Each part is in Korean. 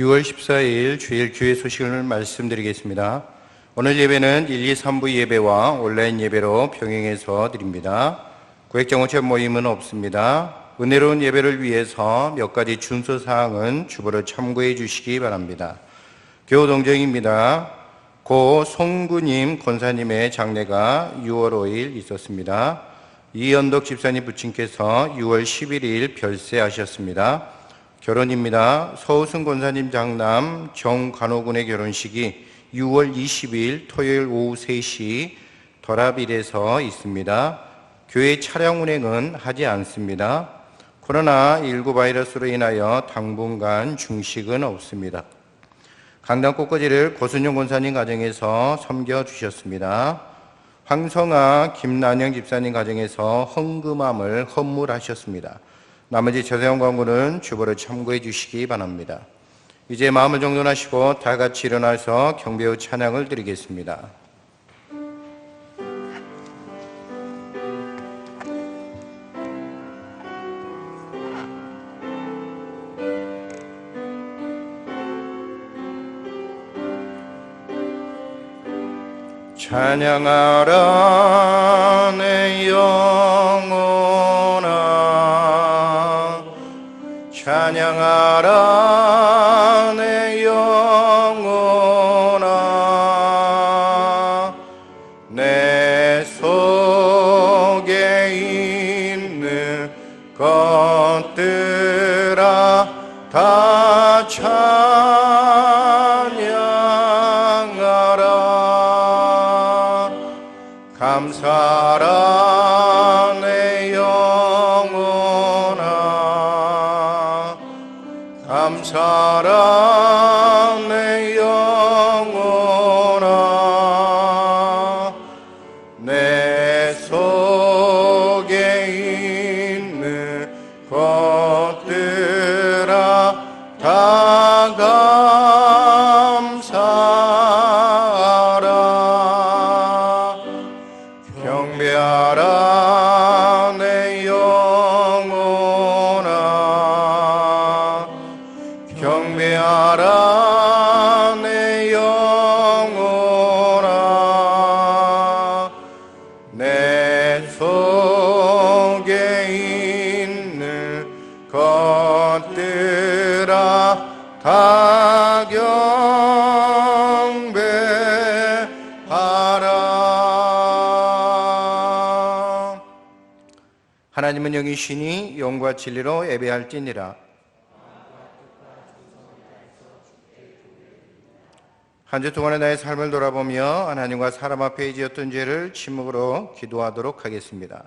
6월 14일 주일 교회 소식을 말씀드리겠습니다. 오늘 예배는 1, 2, 3부 예배와 온라인 예배로 병행해서 드립니다. 고액정오체 모임은 없습니다. 은혜로운 예배를 위해서 몇 가지 준수사항은 주보를 참고해 주시기 바랍니다. 교우동정입니다. 고 송구님 권사님의 장례가 6월 5일 있었습니다. 이연덕 집사님 부친께서 6월 11일 별세하셨습니다. 결혼입니다. 서우승 권사님 장남 정관호군의 결혼식이 6월 20일 토요일 오후 3시 덜합일에서 있습니다. 교회 차량 운행은 하지 않습니다. 코로나19 바이러스로 인하여 당분간 중식은 없습니다. 강당 꽃꽂이를 고순용 권사님 가정에서 섬겨주셨습니다. 황성아 김난영 집사님 가정에서 헌금함을 헌물하셨습니다. 나머지 재사용 광고는 주보를 참고해 주시기 바랍니다. 이제 마음을 정돈하시고 다 같이 일어나서 경배의 찬양을 드리겠습니다. 찬양하라 내 영혼아, 찬양하라 내 영혼아, 내 속에 있는 것들아 다 찬양하라. 감사하라 내 영혼아, 감사하라 내 영혼아, 내 속에 있는 것들아 다 감사하라. 경배하라 내 영혼아, 경배하라 내 영혼아, 내 속에 있는 것들아 다 경배하라. 하나님은 영이시니 영과 진리로 예배할지니라. 한 주 동안의 나의 삶을 돌아보며 하나님과 사람 앞에 지었던 죄를 침묵으로 기도하도록 하겠습니다.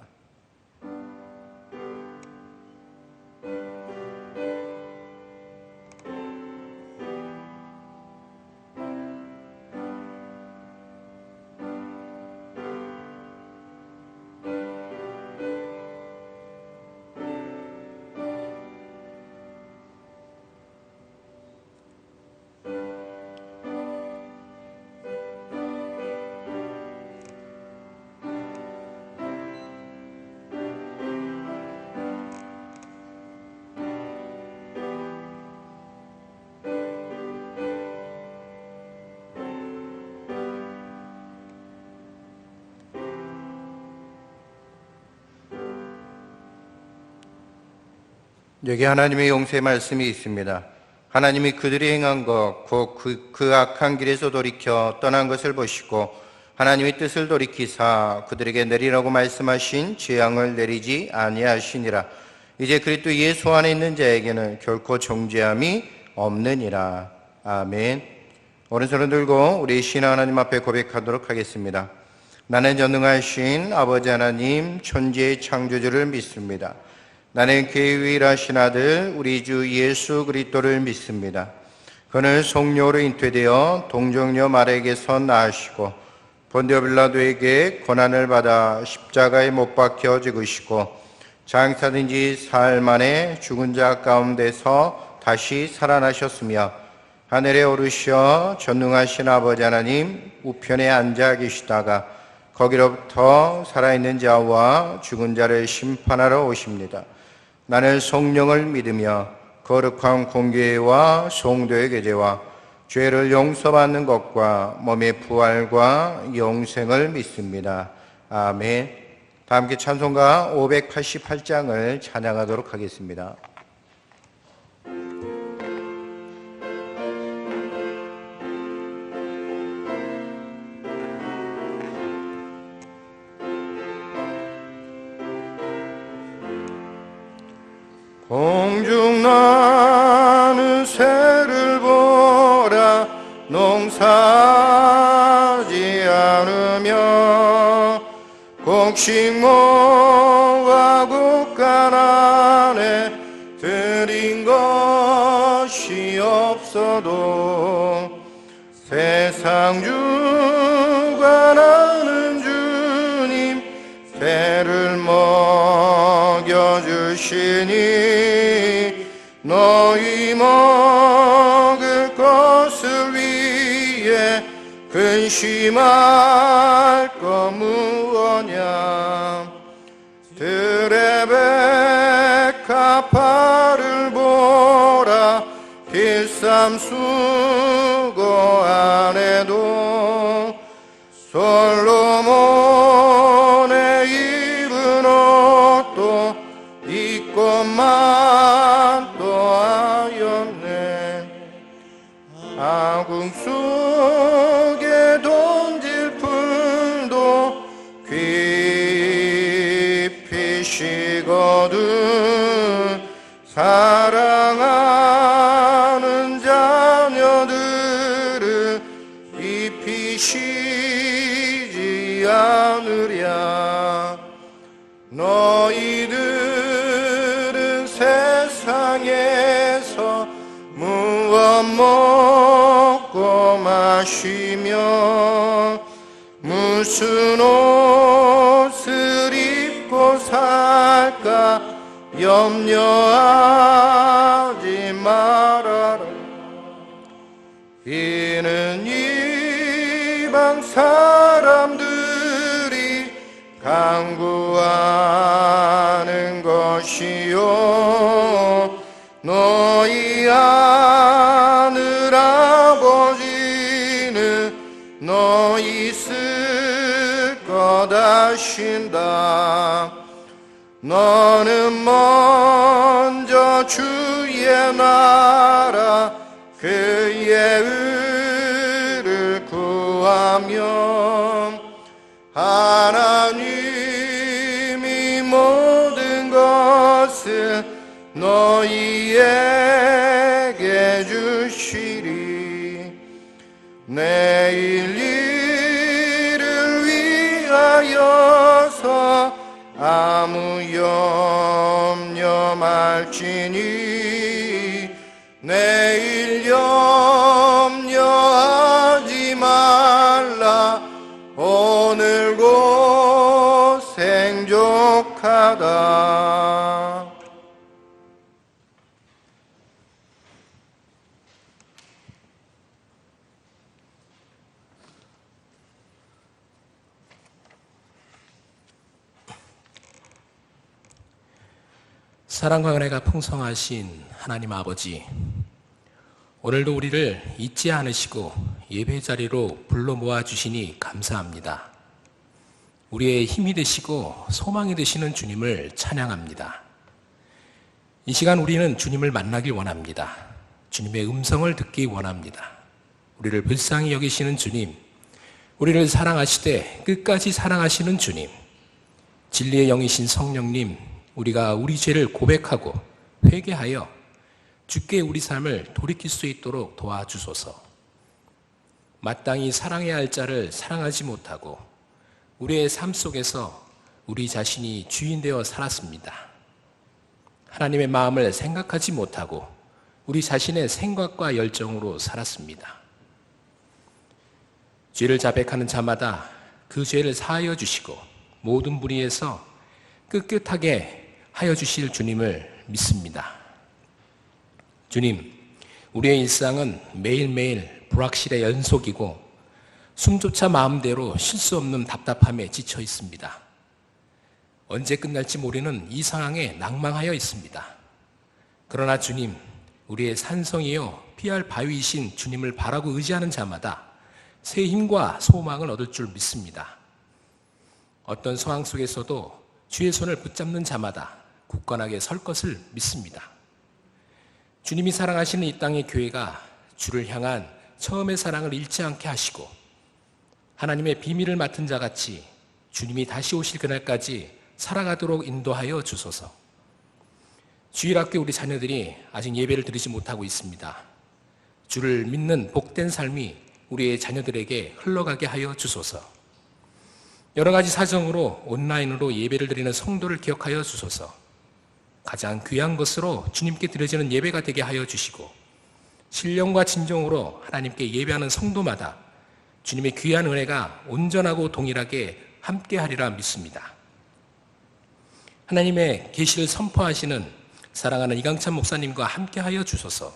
여기 하나님의 용서의 말씀이 있습니다. 하나님이 그들이 행한 것, 곧 그 악한 길에서 돌이켜 떠난 것을 보시고 하나님의 뜻을 돌이키사 그들에게 내리라고 말씀하신 재앙을 내리지 아니하시니라. 이제 그리스도 예수 안에 있는 자에게는 결코 정죄함이 없느니라. 아멘. 오른손을 들고 우리 신 하나님 앞에 고백하도록 하겠습니다. 나는 전능하신 아버지 하나님 천지의 창조주를 믿습니다. 나는 그의 유일하신 아들 우리 주 예수 그리스도를 믿습니다. 그는 성령으로 잉태되어 동정녀 마리아에게서 나으시고 본디오 빌라도에게 고난을 받아 십자가에 못 박혀 죽으시고 장사된 지 사흘 만에 죽은 자 가운데서 다시 살아나셨으며 하늘에 오르셔 전능하신 아버지 하나님 우편에 앉아 계시다가 거기로부터 살아있는 자와 죽은 자를 심판하러 오십니다. 나는 성령을 믿으며 거룩한 공교회와 성도의 계제와 죄를 용서받는 것과 몸의 부활과 영생을 믿습니다. 아멘. 다 함께 찬송가 588장을 찬양하도록 하겠습니다. 공중 나는 새를 보라 농사하지 않으며 곡식 모아 국간 안에 들인 것이 없어도 세상 주관하는 주님 배를 먹여주시니 너희 먹을 것을 위해 근심할 거 무엇냐. 들의 백합화를 보라 길쌈 수고 안 해도 솔로몬의 입은 옷도 입고만 또 하였네. 아궁 속에 던질 풀도 깊이 식거든 사랑하는 자녀들은 잎이 쉬지 않으랴. 너희들은 세상에서 무엇 먹고 마시며 무슨 옷을 입고 살까 염려하지 말아라. 이는 이방 사람들이 간구하는 것이요 너희 하늘 아버지는 너희 쓸 것 아신다. 너는 먼저 주의 나라 그의 의를 구하면 하나님이 모든 것을 너희에게 주시리. 내일 일을 위하여서 아무 염려 말지니 내일 염려하지 말라. 오늘 고생족하다. 사랑과 은혜가 풍성하신 하나님 아버지, 오늘도 우리를 잊지 않으시고 예배 자리로 불러 모아주시니 감사합니다. 우리의 힘이 되시고 소망이 되시는 주님을 찬양합니다. 이 시간 우리는 주님을 만나길 원합니다. 주님의 음성을 듣기 원합니다. 우리를 불쌍히 여기시는 주님, 우리를 사랑하시되 끝까지 사랑하시는 주님, 진리의 영이신 성령님, 우리가 우리 죄를 고백하고 회개하여 주께 우리 삶을 돌이킬 수 있도록 도와주소서. 마땅히 사랑해야 할 자를 사랑하지 못하고 우리의 삶 속에서 우리 자신이 주인 되어 살았습니다. 하나님의 마음을 생각하지 못하고 우리 자신의 생각과 열정으로 살았습니다. 죄를 자백하는 자마다 그 죄를 사하여 주시고 모든 불의에서 깨끗하게 하여 주실 주님을 믿습니다. 주님, 우리의 일상은 매일매일 불확실의 연속이고 숨조차 마음대로 쉴 수 없는 답답함에 지쳐 있습니다. 언제 끝날지 모르는 이 상황에 낭망하여 있습니다. 그러나 주님, 우리의 산성이요 피할 바위이신 주님을 바라고 의지하는 자마다 새 힘과 소망을 얻을 줄 믿습니다. 어떤 상황 속에서도 주의 손을 붙잡는 자마다 굳건하게 설 것을 믿습니다. 주님이 사랑하시는 이 땅의 교회가 주를 향한 처음의 사랑을 잃지 않게 하시고 하나님의 비밀을 맡은 자같이 주님이 다시 오실 그날까지 살아가도록 인도하여 주소서. 주일학교 우리 자녀들이 아직 예배를 드리지 못하고 있습니다. 주를 믿는 복된 삶이 우리의 자녀들에게 흘러가게 하여 주소서. 여러 가지 사정으로 온라인으로 예배를 드리는 성도를 기억하여 주소서. 가장 귀한 것으로 주님께 드려지는 예배가 되게 하여 주시고 신령과 진정으로 하나님께 예배하는 성도마다 주님의 귀한 은혜가 온전하고 동일하게 함께하리라 믿습니다. 하나님의 계시를 선포하시는 사랑하는 이강찬 목사님과 함께하여 주소서.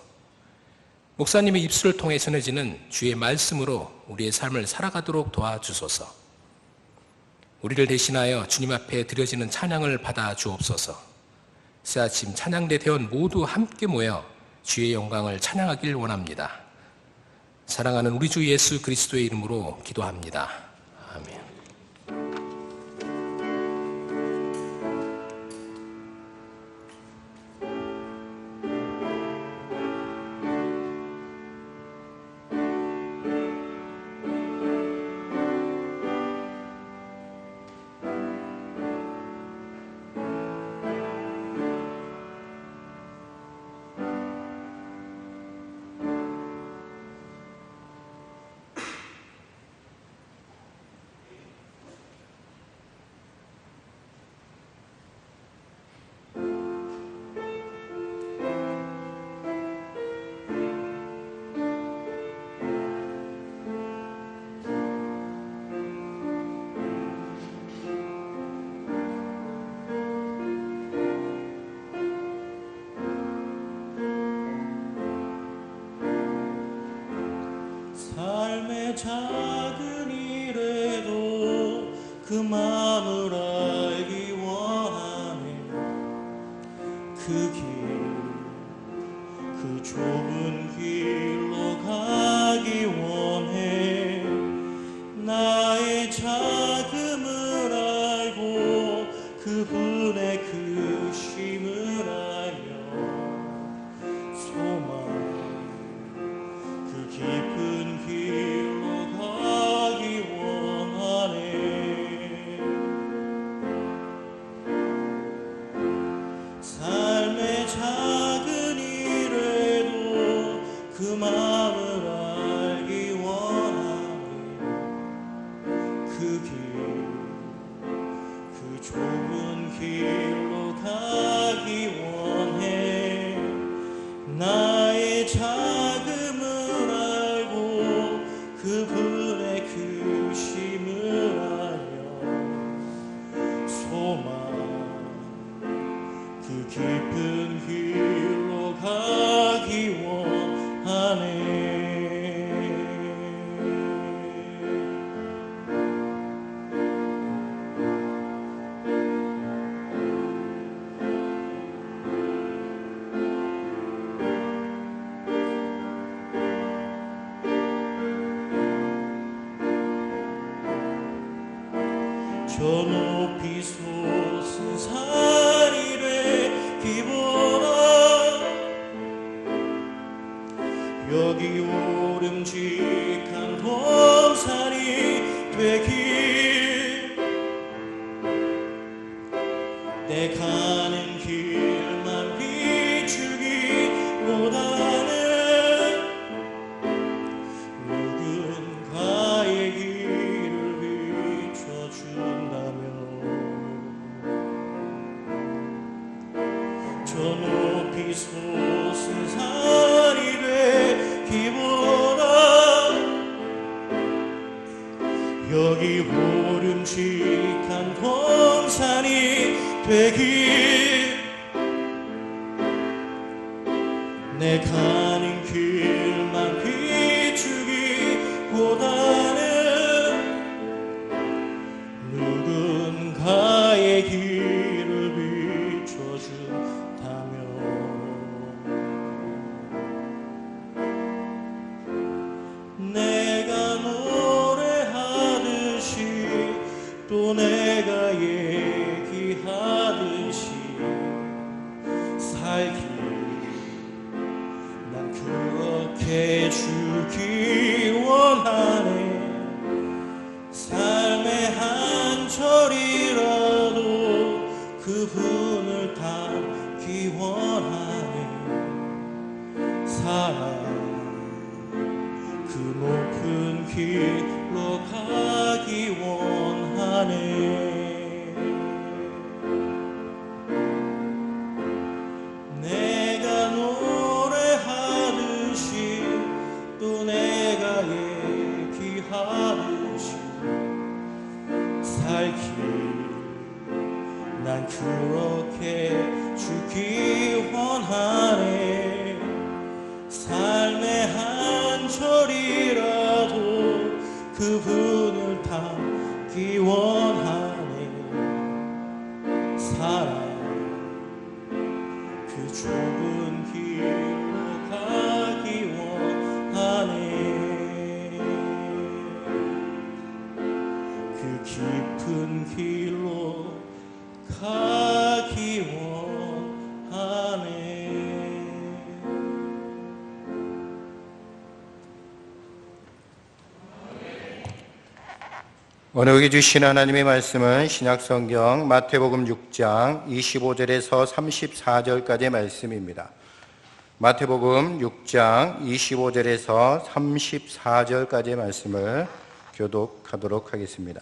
목사님의 입술을 통해 전해지는 주의 말씀으로 우리의 삶을 살아가도록 도와주소서. 우리를 대신하여 주님 앞에 드려지는 찬양을 받아 주옵소서. 새아침 찬양대 대원 모두 함께 모여 주의 영광을 찬양하길 원합니다. 사랑하는 우리 주 예수 그리스도의 이름으로 기도합니다. 아멘. 작은 일에도 그 마음을 알기 원하네. 그 길, 그 좁은 길로 가기 원해. 나의 작음을 알고 그분의 크심을 알며 소망 그 깊은 길로 가기 원하네. 삶의 작은 일에도 그 마음을 알기 원하네. 그 길, 그 좁은 길로 가기 원해. 나의 작음을 알고 그분의 크심을 알며 소망 그 깊은 길로 가기 원하네. 저 높이 솟은 산이 되기보다 여기 오름직한 동산이 되길. 내 가는 길만 비추기보다는 누군가의 길을 비춰준다면 저 높이 솟은 산이 되기보다 여기 오름직한 동산이 되길. 내 가는 길만 비추기보다는 누군가의 길을 비춰준다면 그분을 닮기 원하네. 사랑 그 높은 길로 가기 원하네. 내가 노래하듯이 또 내가 얘기하듯이 살기 난 그렇게 주기 원하네. 삶의 한 절이라도 그분을 닮기 원하네. 사랑 그 좁은 길로 가기 원하네. 그 깊은 길로 가기 원하네. 오늘 주신 하나님의 말씀은 신약성경 마태복음 6장 25절에서 34절까지의 말씀입니다. 마태복음 6장 25절에서 34절까지의 말씀을 교독하도록 하겠습니다.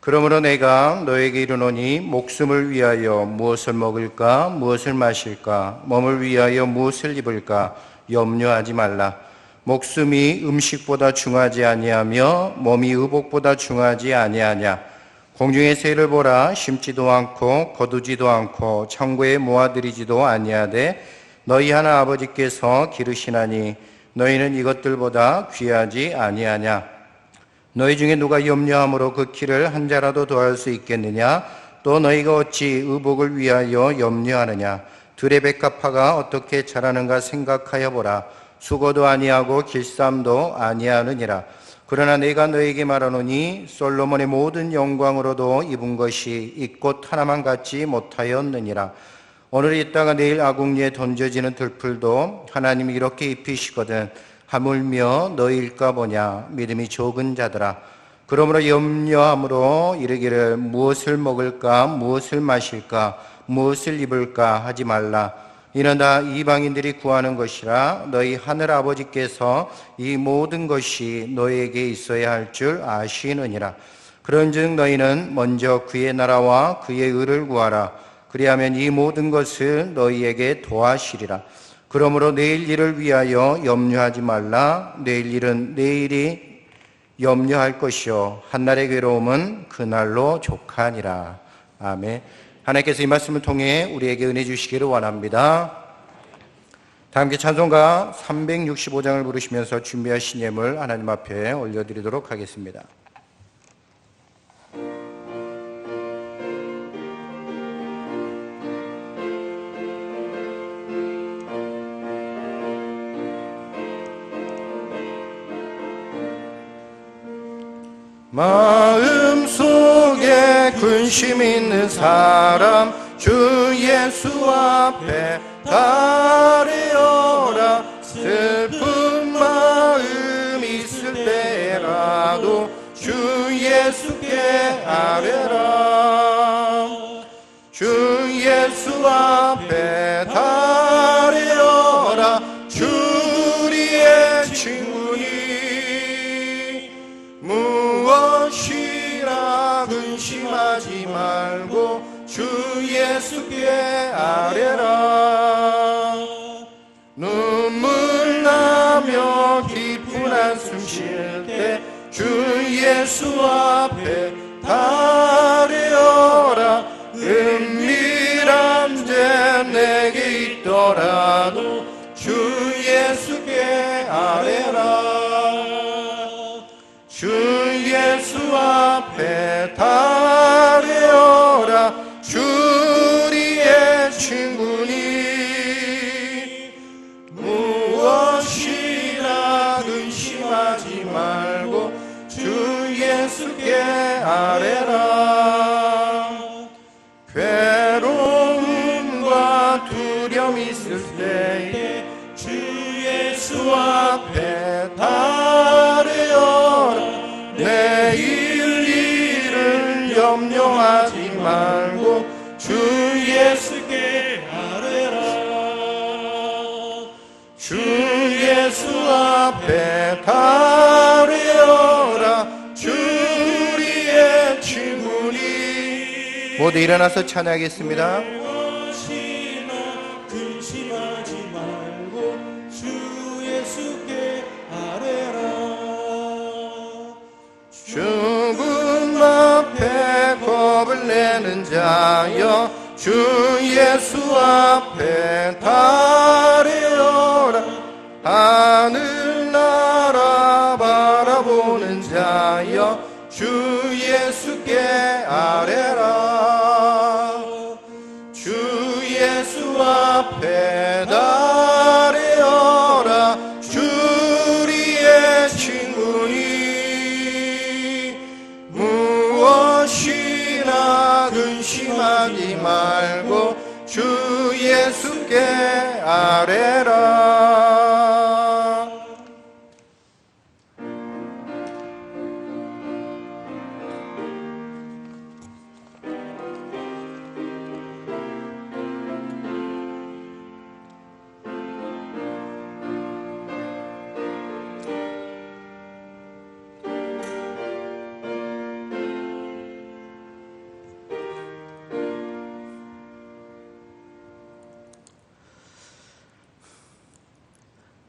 그러므로 내가 너에게 이르노니 목숨을 위하여 무엇을 먹을까 무엇을 마실까 몸을 위하여 무엇을 입을까 염려하지 말라. 목숨이 음식보다 중하지 아니하며 몸이 의복보다 중하지 아니하냐. 공중의 새를 보라. 심지도 않고 거두지도 않고 창고에 모아들이지도 아니하되 너희 하나 아버지께서 기르시나니 너희는 이것들보다 귀하지 아니하냐. 너희 중에 누가 염려함으로 그 키를 한 자라도 더할 수 있겠느냐. 또 너희가 어찌 의복을 위하여 염려하느냐. 들의 백합화가 어떻게 자라는가 생각하여 보라. 수고도 아니하고 길쌈도 아니하느니라. 그러나 내가 너에게 말하노니 솔로몬의 모든 영광으로도 입은 것이 이 꽃 하나만 갖지 못하였느니라. 오늘 있다가 내일 아궁이에 던져지는 들풀도 하나님이 이렇게 입히시거든 하물며 너희일까 보냐. 믿음이 적은 자들아. 그러므로 염려함으로 이르기를 무엇을 먹을까 무엇을 마실까 무엇을 입을까 하지 말라. 이는 다 이방인들이 구하는 것이라. 너희 하늘 아버지께서 이 모든 것이 너희에게 있어야 할 줄 아시느니라. 그런즉 너희는 먼저 그의 나라와 그의 의를 구하라. 그리하면 이 모든 것을 너희에게 더하시리라. 그러므로 내일 일을 위하여 염려하지 말라. 내일 일은 내일이 염려할 것이요 한날의 괴로움은 그날로 족하니라. 아멘. 하나님께서 이 말씀을 통해 우리에게 은혜 주시기를 원합니다. 다 함께 찬송가 365장을 부르시면서 준비하신 예물 하나님 앞에 올려드리도록 하겠습니다. 마음속에 근심 있는 사람 주 예수 앞에 달려라. 슬픈 마음 있을 때라도 주 예수께 아뢰라. 주 예수 앞에 달려라. 주 우리의 친구니 무엇이나 근심하지 말고 주 예수께 아뢰라. 눈물 나며 깊은 한숨 쉴 때 주 예수 앞에 달려라. 은밀한 죄 내게 있더라도 주 예수께 아뢰라. 주 예수 앞에 달려라. 주 우리의 친구니 무엇이나 근심하지 말고 주 예수께 아뢰라. 괴로움과 두려움 있을 때에 주 예수 앞에 달려라. 내일 일을 염려하지 말고 주 예수께 주 예수 앞에 달려라. 주 우리의 친구니. 모두 일어나서 찬양하겠습니다. 근심하지 말고 주 예수께 아뢰라. 죽음 앞에 겁을 내는 자여 주 예수 앞에 달려라. 하늘나라 바라보는 자여 주 예수께 아뢰라. 주 예수 앞에 달려라. 주 우리의 친구니. 무엇이나 근심하지 말고 주 예수께 아뢰라.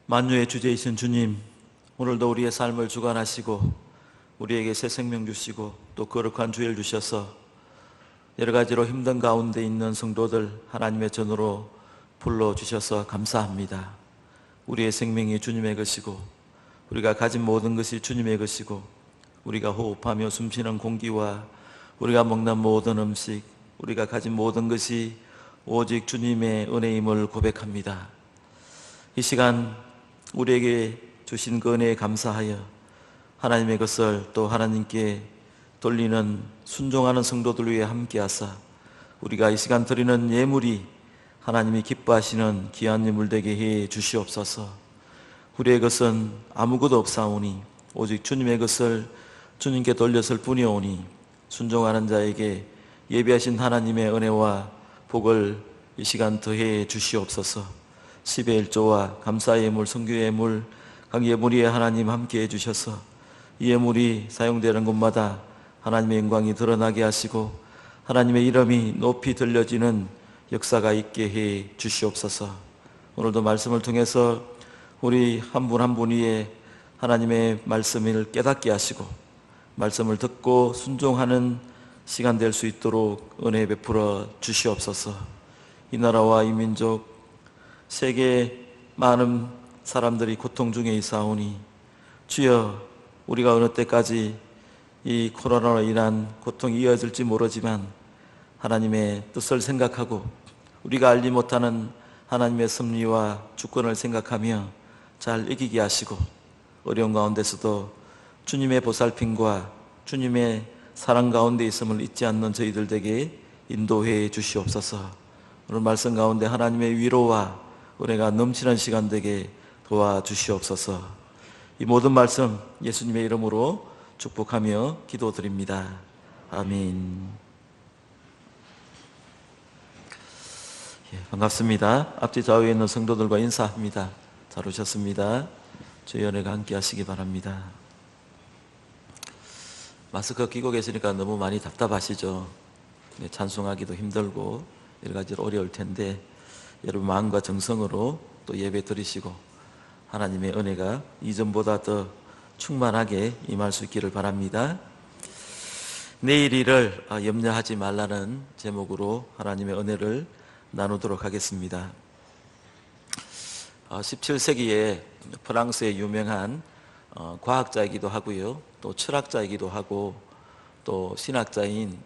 만유의 주제이신 주님, 오늘도 우리의 삶을 주관하시고 우리에게 새 생명 주시고 또 거룩한 주일 주셔서 여러 가지로 힘든 가운데 있는 성도들 하나님의 전으로 불러주셔서 감사합니다. 우리의 생명이 주님의 것이고 우리가 가진 모든 것이 주님의 것이고 우리가 호흡하며 숨쉬는 공기와 우리가 먹는 모든 음식, 우리가 가진 모든 것이 오직 주님의 은혜임을 고백합니다. 이 시간 우리에게 주신 그 은혜에 감사하여 하나님의 것을 또 하나님께 돌리는 순종하는 성도들 위해 함께하사 우리가 이 시간 드리는 예물이 하나님이 기뻐하시는 귀한 예물 되게 해 주시옵소서. 우리의 것은 아무것도 없사오니 오직 주님의 것을 주님께 돌렸을 뿐이오니 순종하는 자에게 예비하신 하나님의 은혜와 복을 이 시간 더해 주시옵소서. 10의 1조와 감사의 예물, 성교의 예물, 각 예물 위에 하나님 함께 해주셔서 이 예물이 사용되는 곳마다 하나님의 영광이 드러나게 하시고 하나님의 이름이 높이 들려지는 역사가 있게 해 주시옵소서. 오늘도 말씀을 통해서 우리 한 분 한 분 위에 하나님의 말씀을 깨닫게 하시고 말씀을 듣고 순종하는 시간 될 수 있도록 은혜 베풀어 주시옵소서. 이 나라와 이 민족 세계 많은 사람들이 고통 중에 있사오니 주여, 우리가 어느 때까지 이 코로나로 인한 고통이 이어질지 모르지만 하나님의 뜻을 생각하고 우리가 알지 못하는 하나님의 섭리와 주권을 생각하며 잘 이기게 하시고 어려운 가운데서도 주님의 보살핌과 주님의 사랑 가운데 있음을 잊지 않는 저희들 에게 인도해 주시옵소서. 오늘 말씀 가운데 하나님의 위로와 은혜가 넘치는 시간 되게 도와주시옵소서. 이 모든 말씀 예수님의 이름으로 축복하며 기도드립니다. 아멘. 반갑습니다. 앞뒤 좌우에 있는 성도들과 인사합니다. 잘 오셨습니다. 주의 은혜가 함께 하시기 바랍니다. 마스크 끼고 계시니까 너무 많이 답답하시죠? 찬송하기도 힘들고 여러 가지로 어려울 텐데 여러분 마음과 정성으로 또 예배 드리시고 하나님의 은혜가 이전보다 더 충만하게 임할 수 있기를 바랍니다. 내일 일을 염려하지 말라는 제목으로 하나님의 은혜를 나누도록 하겠습니다. 17세기에 프랑스의 유명한 과학자이기도 하고요, 또 철학자이기도 하고 또 신학자인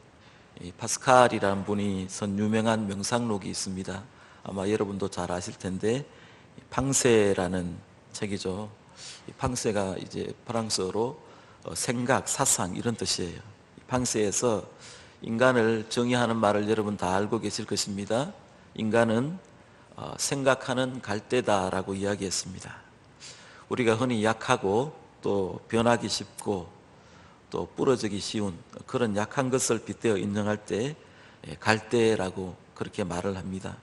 파스칼이라는 분이 쓴 유명한 명상록이 있습니다. 아마 여러분도 잘 아실 텐데 팡세라는 책이죠. 팡세가 이제 프랑스어로 생각, 사상 이런 뜻이에요. 팡세에서 인간을 정의하는 말을 여러분 다 알고 계실 것입니다. 인간은 생각하는 갈대다라고 이야기했습니다. 우리가 흔히 약하고 또 변하기 쉽고 또 부러지기 쉬운 그런 약한 것을 빗대어 인정할 때 갈대라고 그렇게 말을 합니다.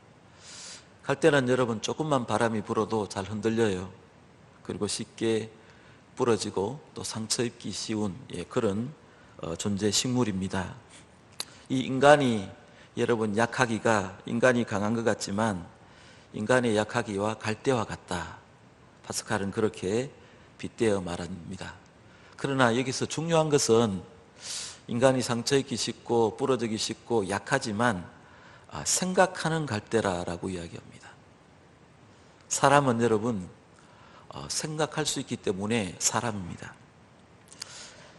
갈대는 여러분 조금만 바람이 불어도 잘 흔들려요. 그리고 쉽게 부러지고 또 상처 입기 쉬운 그런 존재 식물입니다. 이 인간이 여러분 약하기가 인간이 강한 것 같지만 인간의 약하기와 갈대와 같다. 파스칼은 그렇게 빗대어 말합니다. 그러나 여기서 중요한 것은 인간이 상처 입기 쉽고 부러지기 쉽고 약하지만 생각하는 갈대라라고 이야기합니다. 사람은 여러분 생각할 수 있기 때문에 사람입니다.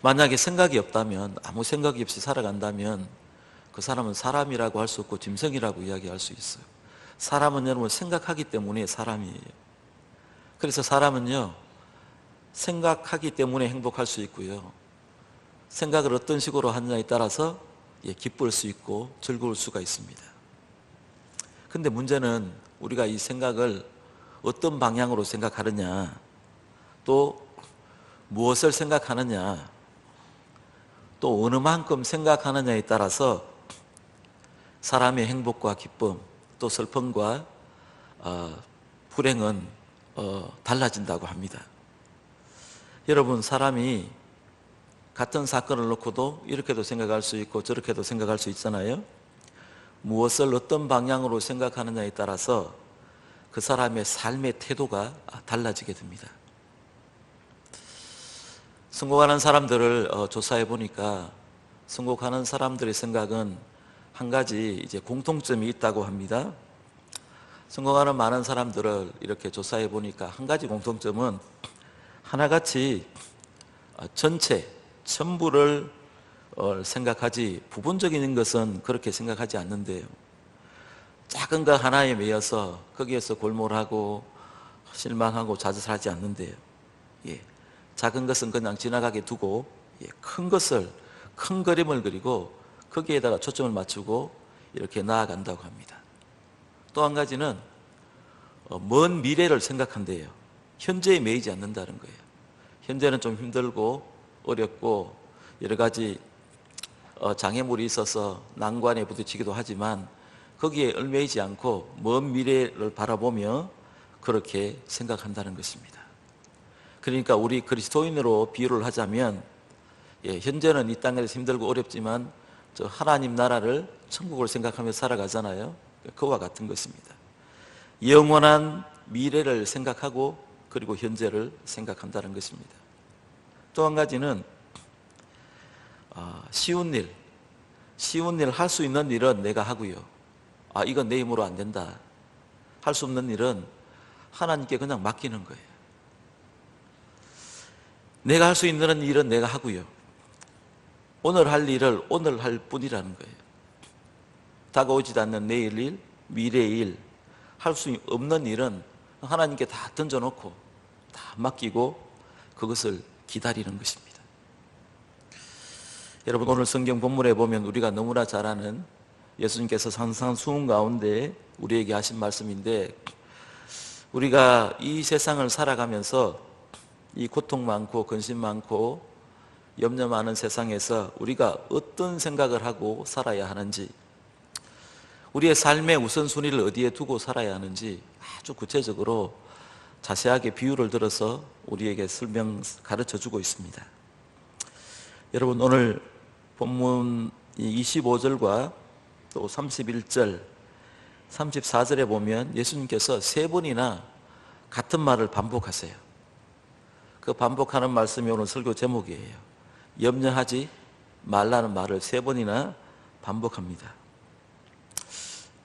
만약에 생각이 없다면 아무 생각이 없이 살아간다면 그 사람은 사람이라고 할 수 없고 짐승이라고 이야기할 수 있어요. 사람은 여러분 생각하기 때문에 사람이에요. 그래서 사람은요 생각하기 때문에 행복할 수 있고요 생각을 어떤 식으로 하느냐에 따라서 기쁠 수 있고 즐거울 수가 있습니다. 근데 문제는 우리가 이 생각을 어떤 방향으로 생각하느냐, 또 무엇을 생각하느냐, 또 어느 만큼 생각하느냐에 따라서 사람의 행복과 기쁨, 또 슬픔과 불행은 달라진다고 합니다. 여러분, 사람이 같은 사건을 놓고도 이렇게도 생각할 수 있고 저렇게도 생각할 수 있잖아요. 무엇을 어떤 방향으로 생각하느냐에 따라서 그 사람의 삶의 태도가 달라지게 됩니다. 성공하는 사람들을 조사해 보니까 성공하는 사람들의 생각은 한 가지 이제 공통점이 있다고 합니다. 성공하는 많은 사람들을 이렇게 조사해 보니까 한 가지 공통점은 하나같이 전부를 생각하지 부분적인 것은 그렇게 생각하지 않는데요. 작은 거 하나에 매여서 거기에서 골몰하고 실망하고 좌절하지 않는데요. 작은 것은 그냥 지나가게 두고 큰 것을, 큰 그림을 그리고 거기에다가 초점을 맞추고 이렇게 나아간다고 합니다. 또 한 가지는 먼 미래를 생각한대요. 현재에 매이지 않는다는 거예요. 현재는 좀 힘들고 어렵고 여러 가지 장애물이 있어서 난관에 부딪히기도 하지만 거기에 얽매이지 않고 먼 미래를 바라보며 그렇게 생각한다는 것입니다. 그러니까 우리 그리스도인으로 비유를 하자면 현재는 이 땅에서 힘들고 어렵지만 저 하나님 나라를 천국을 생각하며 살아가잖아요. 그와 같은 것입니다. 영원한 미래를 생각하고 그리고 현재를 생각한다는 것입니다. 또 한 가지는 쉬운 일 할 수 있는 일은 내가 하고요. 이건 내 힘으로 안 된다. 할 수 없는 일은 하나님께 그냥 맡기는 거예요. 내가 할 수 있는 일은 내가 하고요. 오늘 할 일을 오늘 할 뿐이라는 거예요. 다가오지도 않는 내일 일, 미래의 일, 할 수 없는 일은 하나님께 다 던져놓고 다 맡기고 그것을 기다리는 것입니다. 여러분, 오늘 성경 본문에 보면 우리가 너무나 잘 아는 예수님께서 산상수훈 가운데 우리에게 하신 말씀인데, 우리가 이 세상을 살아가면서 이 고통 많고 근심 많고 염려 많은 세상에서 우리가 어떤 생각을 하고 살아야 하는지, 우리의 삶의 우선순위를 어디에 두고 살아야 하는지 아주 구체적으로 자세하게 비유를 들어서 우리에게 가르쳐 주고 있습니다. 여러분, 오늘 본문 25절과 또 31절, 34절에 보면 예수님께서 3번이나 같은 말을 반복하세요. 그 반복하는 말씀이 오늘 설교 제목이에요. 염려하지 말라는 말을 3번이나 반복합니다.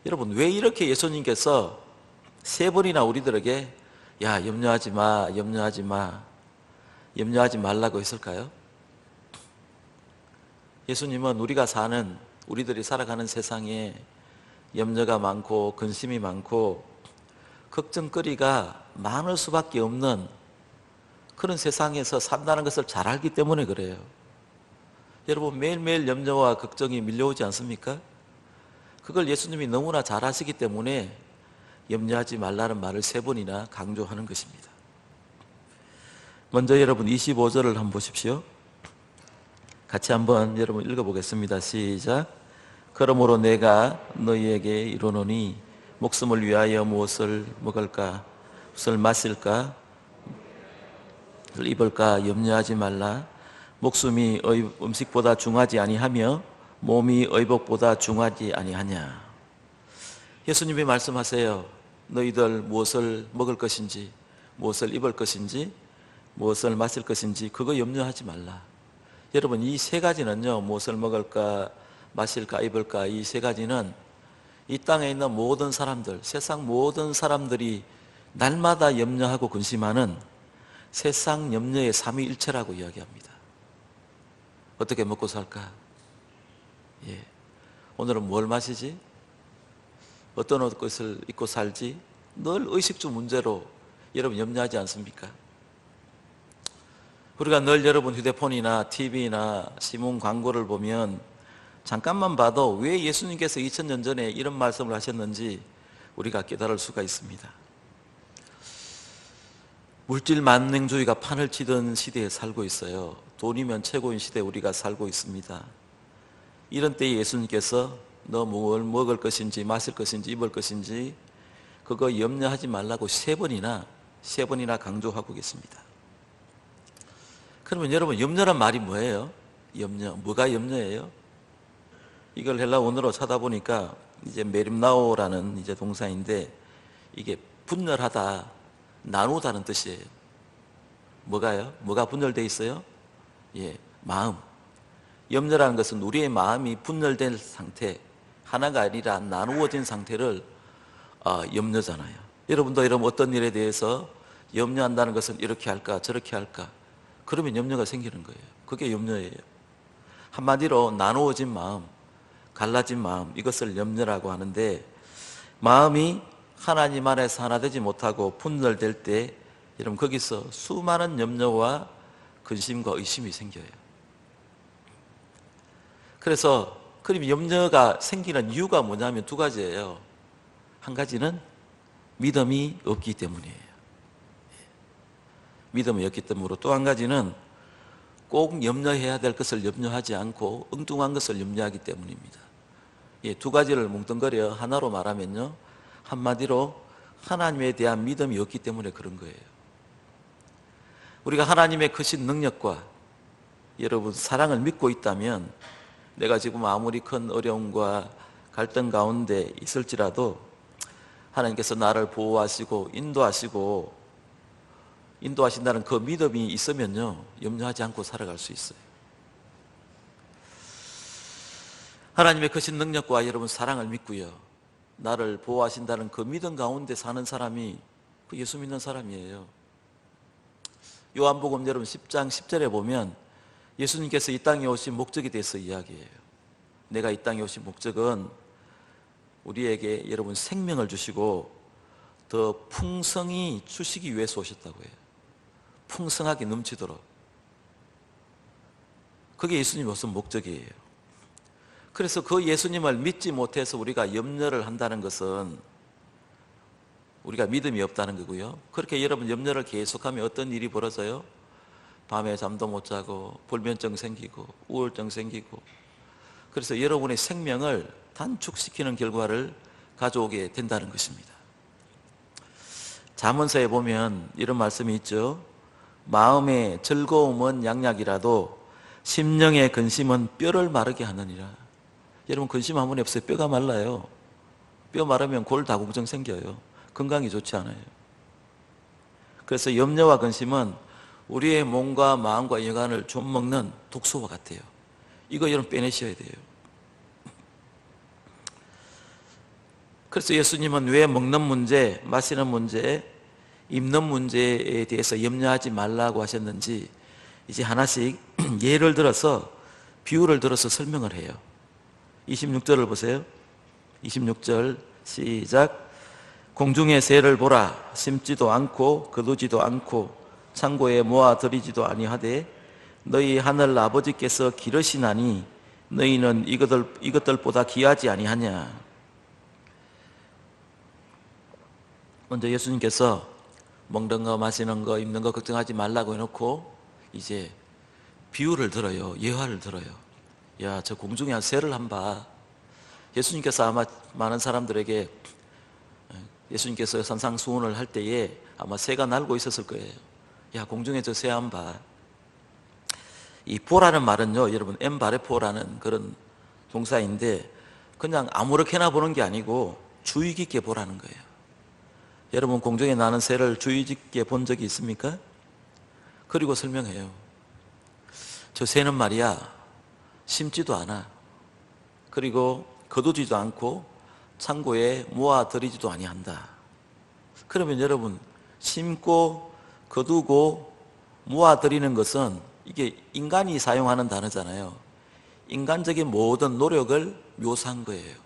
여러분, 왜 이렇게 예수님께서 3번이나 우리들에게 염려하지 마, 염려하지 마, 염려하지 말라고 했을까요? 예수님은 우리들이 살아가는 세상에 염려가 많고 근심이 많고 걱정거리가 많을 수밖에 없는 그런 세상에서 산다는 것을 잘 알기 때문에 그래요. 여러분, 매일매일 염려와 걱정이 밀려오지 않습니까? 그걸 예수님이 너무나 잘 아시기 때문에 염려하지 말라는 말을 3번이나 강조하는 것입니다. 먼저 여러분 25절을 한번 보십시오. 같이 한번 여러분 읽어보겠습니다. 시작. 그러므로 내가 너희에게 이르노니 목숨을 위하여 무엇을 먹을까 무엇을 마실까 입을까 염려하지 말라. 목숨이 음식보다 중하지 아니하며 몸이 의복보다 중하지 아니하냐. 예수님이 말씀하세요. 너희들 무엇을 먹을 것인지 무엇을 입을 것인지 무엇을 마실 것인지 그거 염려하지 말라. 여러분 이 세 가지는요, 무엇을 먹을까 마실까 입을까 이 세 가지는 이 땅에 있는 모든 사람들, 세상 모든 사람들이 날마다 염려하고 근심하는 세상 염려의 삼위일체라고 이야기합니다. 어떻게 먹고 살까? 오늘은 뭘 마시지? 어떤 옷을 입고 살지? 늘 의식주 문제로 여러분 염려하지 않습니까? 우리가 늘 여러분 휴대폰이나 TV나 신문 광고를 보면 잠깐만 봐도 왜 예수님께서 2000년 전에 이런 말씀을 하셨는지 우리가 깨달을 수가 있습니다. 물질 만능주의가 판을 치던 시대에 살고 있어요. 돈이면 최고인 시대에 우리가 살고 있습니다. 이런 때에 예수님께서 너 뭘 먹을 것인지 마실 것인지 입을 것인지 그거 염려하지 말라고 세 번이나 강조하고 계십니다. 그러면 여러분 염려란 말이 뭐예요? 염려, 뭐가 염려예요? 이걸 헬라 원어로 찾아보니까 이제 메림나오라는 이제 동사인데 이게 분열하다, 나누다는 뜻이에요. 뭐가요? 뭐가 분열되어 있어요? 마음. 염려라는 것은 우리의 마음이 분열된 상태, 하나가 아니라 나누어진 상태를 염려잖아요. 여러분도 여러분 어떤 일에 대해서 염려한다는 것은 이렇게 할까 저렇게 할까 그러면 염려가 생기는 거예요. 그게 염려예요. 한마디로 나누어진 마음, 갈라진 마음, 이것을 염려라고 하는데 마음이 하나님 안에서 하나 되지 못하고 분열될 때 여러분 거기서 수많은 염려와 근심과 의심이 생겨요. 그래서 그럼 염려가 생기는 이유가 뭐냐면 두 가지예요. 한 가지는 믿음이 없기 때문이에요. 믿음이 없기 때문이고 또 한 가지는 꼭 염려해야 될 것을 염려하지 않고 엉뚱한 것을 염려하기 때문입니다. 두 가지를 뭉뚱그려 하나로 말하면요, 한마디로 하나님에 대한 믿음이 없기 때문에 그런 거예요. 우리가 하나님의 크신 능력과 여러분 사랑을 믿고 있다면 내가 지금 아무리 큰 어려움과 갈등 가운데 있을지라도 하나님께서 나를 보호하시고 인도하신다는 그 믿음이 있으면요, 염려하지 않고 살아갈 수 있어요. 하나님의 크신 능력과 여러분 사랑을 믿고요, 나를 보호하신다는 그 믿음 가운데 사는 사람이 그 예수 믿는 사람이에요. 요한복음 여러분 10장 10절에 보면 예수님께서 이 땅에 오신 목적에 대해서 이야기해요. 내가 이 땅에 오신 목적은 우리에게 여러분 생명을 주시고 더 풍성히 주시기 위해서 오셨다고 해요. 풍성하게 넘치도록. 그게 예수님 오신 목적이에요. 그래서 그 예수님을 믿지 못해서 우리가 염려를 한다는 것은 우리가 믿음이 없다는 거고요. 그렇게 여러분 염려를 계속하면 어떤 일이 벌어져요? 밤에 잠도 못 자고 불면증 생기고 우울증 생기고, 그래서 여러분의 생명을 단축시키는 결과를 가져오게 된다는 것입니다. 잠언서에 보면 이런 말씀이 있죠. 마음의 즐거움은 양약이라도 심령의 근심은 뼈를 마르게 하느니라. 여러분 근심 아무리 없어요. 뼈가 말라요. 뼈 마르면 골다공증 생겨요. 건강이 좋지 않아요. 그래서 염려와 근심은 우리의 몸과 마음과 영혼을 좀 먹는 독소와 같아요. 이거 여러분 빼내셔야 돼요. 그래서 예수님은 왜 먹는 문제, 마시는 문제, 입는 문제에 대해서 염려하지 말라고 하셨는지 이제 하나씩 예를 들어서 비유를 들어서 설명을 해요. 26절을 보세요. 26절 시작. 공중의 새를 보라. 심지도 않고 거두지도 않고 창고에 모아들이지도 아니하되 너희 하늘 아버지께서 기르시나니 너희는 이것들보다 귀하지 아니하냐. 먼저 예수님께서 먹는 거 마시는 거 입는 거 걱정하지 말라고 해놓고 이제 비유를 들어요. 예화를 들어요. 야, 저 공중에 한 새를 한번 봐. 예수님께서 아마 많은 사람들에게 예수님께서 산상수훈을 할 때에 아마 새가 날고 있었을 거예요. 야, 공중에 저 새 한 봐. 이 보라는 말은요, 여러분, 엠바레포라는 그런 동사인데 그냥 아무렇게나 보는 게 아니고 주의 깊게 보라는 거예요. 여러분, 공중에 나는 새를 주의 깊게 본 적이 있습니까? 그리고 설명해요. 저 새는 말이야, 심지도 않아. 그리고 거두지도 않고 창고에 모아들이지도 아니한다. 그러면 여러분, 심고 거두고 모아들이는 것은 이게 인간이 사용하는 단어잖아요. 인간적인 모든 노력을 묘사한 거예요.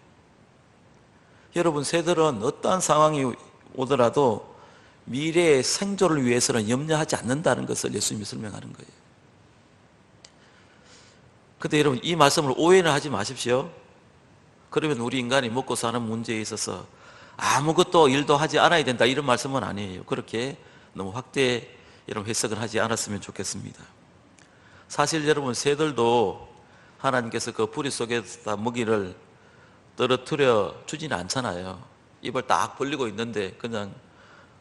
여러분, 새들은 어떠한 상황이 오더라도 미래의 생존을 위해서는 염려하지 않는다는 것을 예수님이 설명하는 거예요. 근데 여러분, 이 말씀을 오해는 하지 마십시오. 그러면 우리 인간이 먹고 사는 문제에 있어서 아무것도 일도 하지 않아야 된다, 이런 말씀은 아니에요. 그렇게 너무 확대 여러분 해석을 하지 않았으면 좋겠습니다. 사실 여러분, 새들도 하나님께서 그 부리 속에다 먹이를 떨어뜨려 주지는 않잖아요. 입을 딱 벌리고 있는데 그냥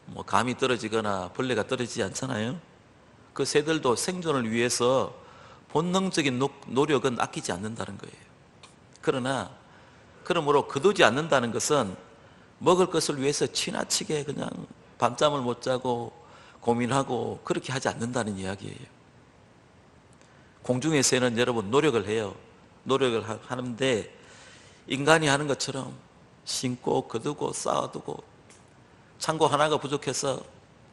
뭐 감이 떨어지거나 벌레가 떨어지지 않잖아요. 그 새들도 생존을 위해서 본능적인 노력은 아끼지 않는다는 거예요. 그러므로 거두지 않는다는 것은 먹을 것을 위해서 지나치게 그냥 밤잠을 못 자고 고민하고 그렇게 하지 않는다는 이야기예요. 공중의 새는 여러분 노력을 해요. 노력을 하는데 인간이 하는 것처럼 심고 거두고 쌓아두고 창고 하나가 부족해서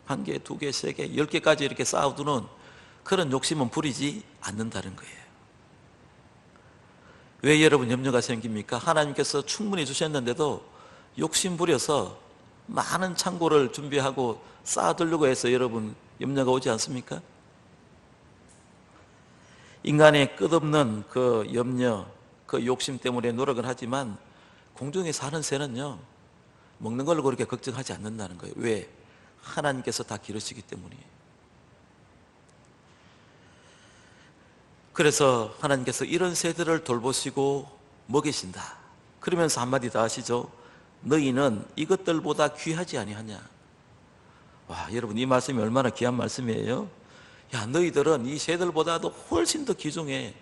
1개, 2개, 3개, 10개까지 이렇게 쌓아두는 그런 욕심은 부리지 않는다는 거예요. 왜 여러분 염려가 생깁니까? 하나님께서 충분히 주셨는데도 욕심 부려서 많은 창고를 준비하고 쌓아두려고 해서 여러분 염려가 오지 않습니까? 인간의 끝없는 그 염려, 그 욕심 때문에 노력을 하지만 공중에 사는 새는요, 먹는 걸 그렇게 걱정하지 않는다는 거예요. 왜? 하나님께서 다 기르시기 때문이에요. 그래서 하나님께서 이런 새들을 돌보시고 먹이신다. 그러면서 한마디 더 하시죠. 너희는 이것들보다 귀하지 아니하냐. 와, 여러분, 이 말씀이 얼마나 귀한 말씀이에요. 야, 너희들은 이 새들보다도 훨씬 더 귀중해.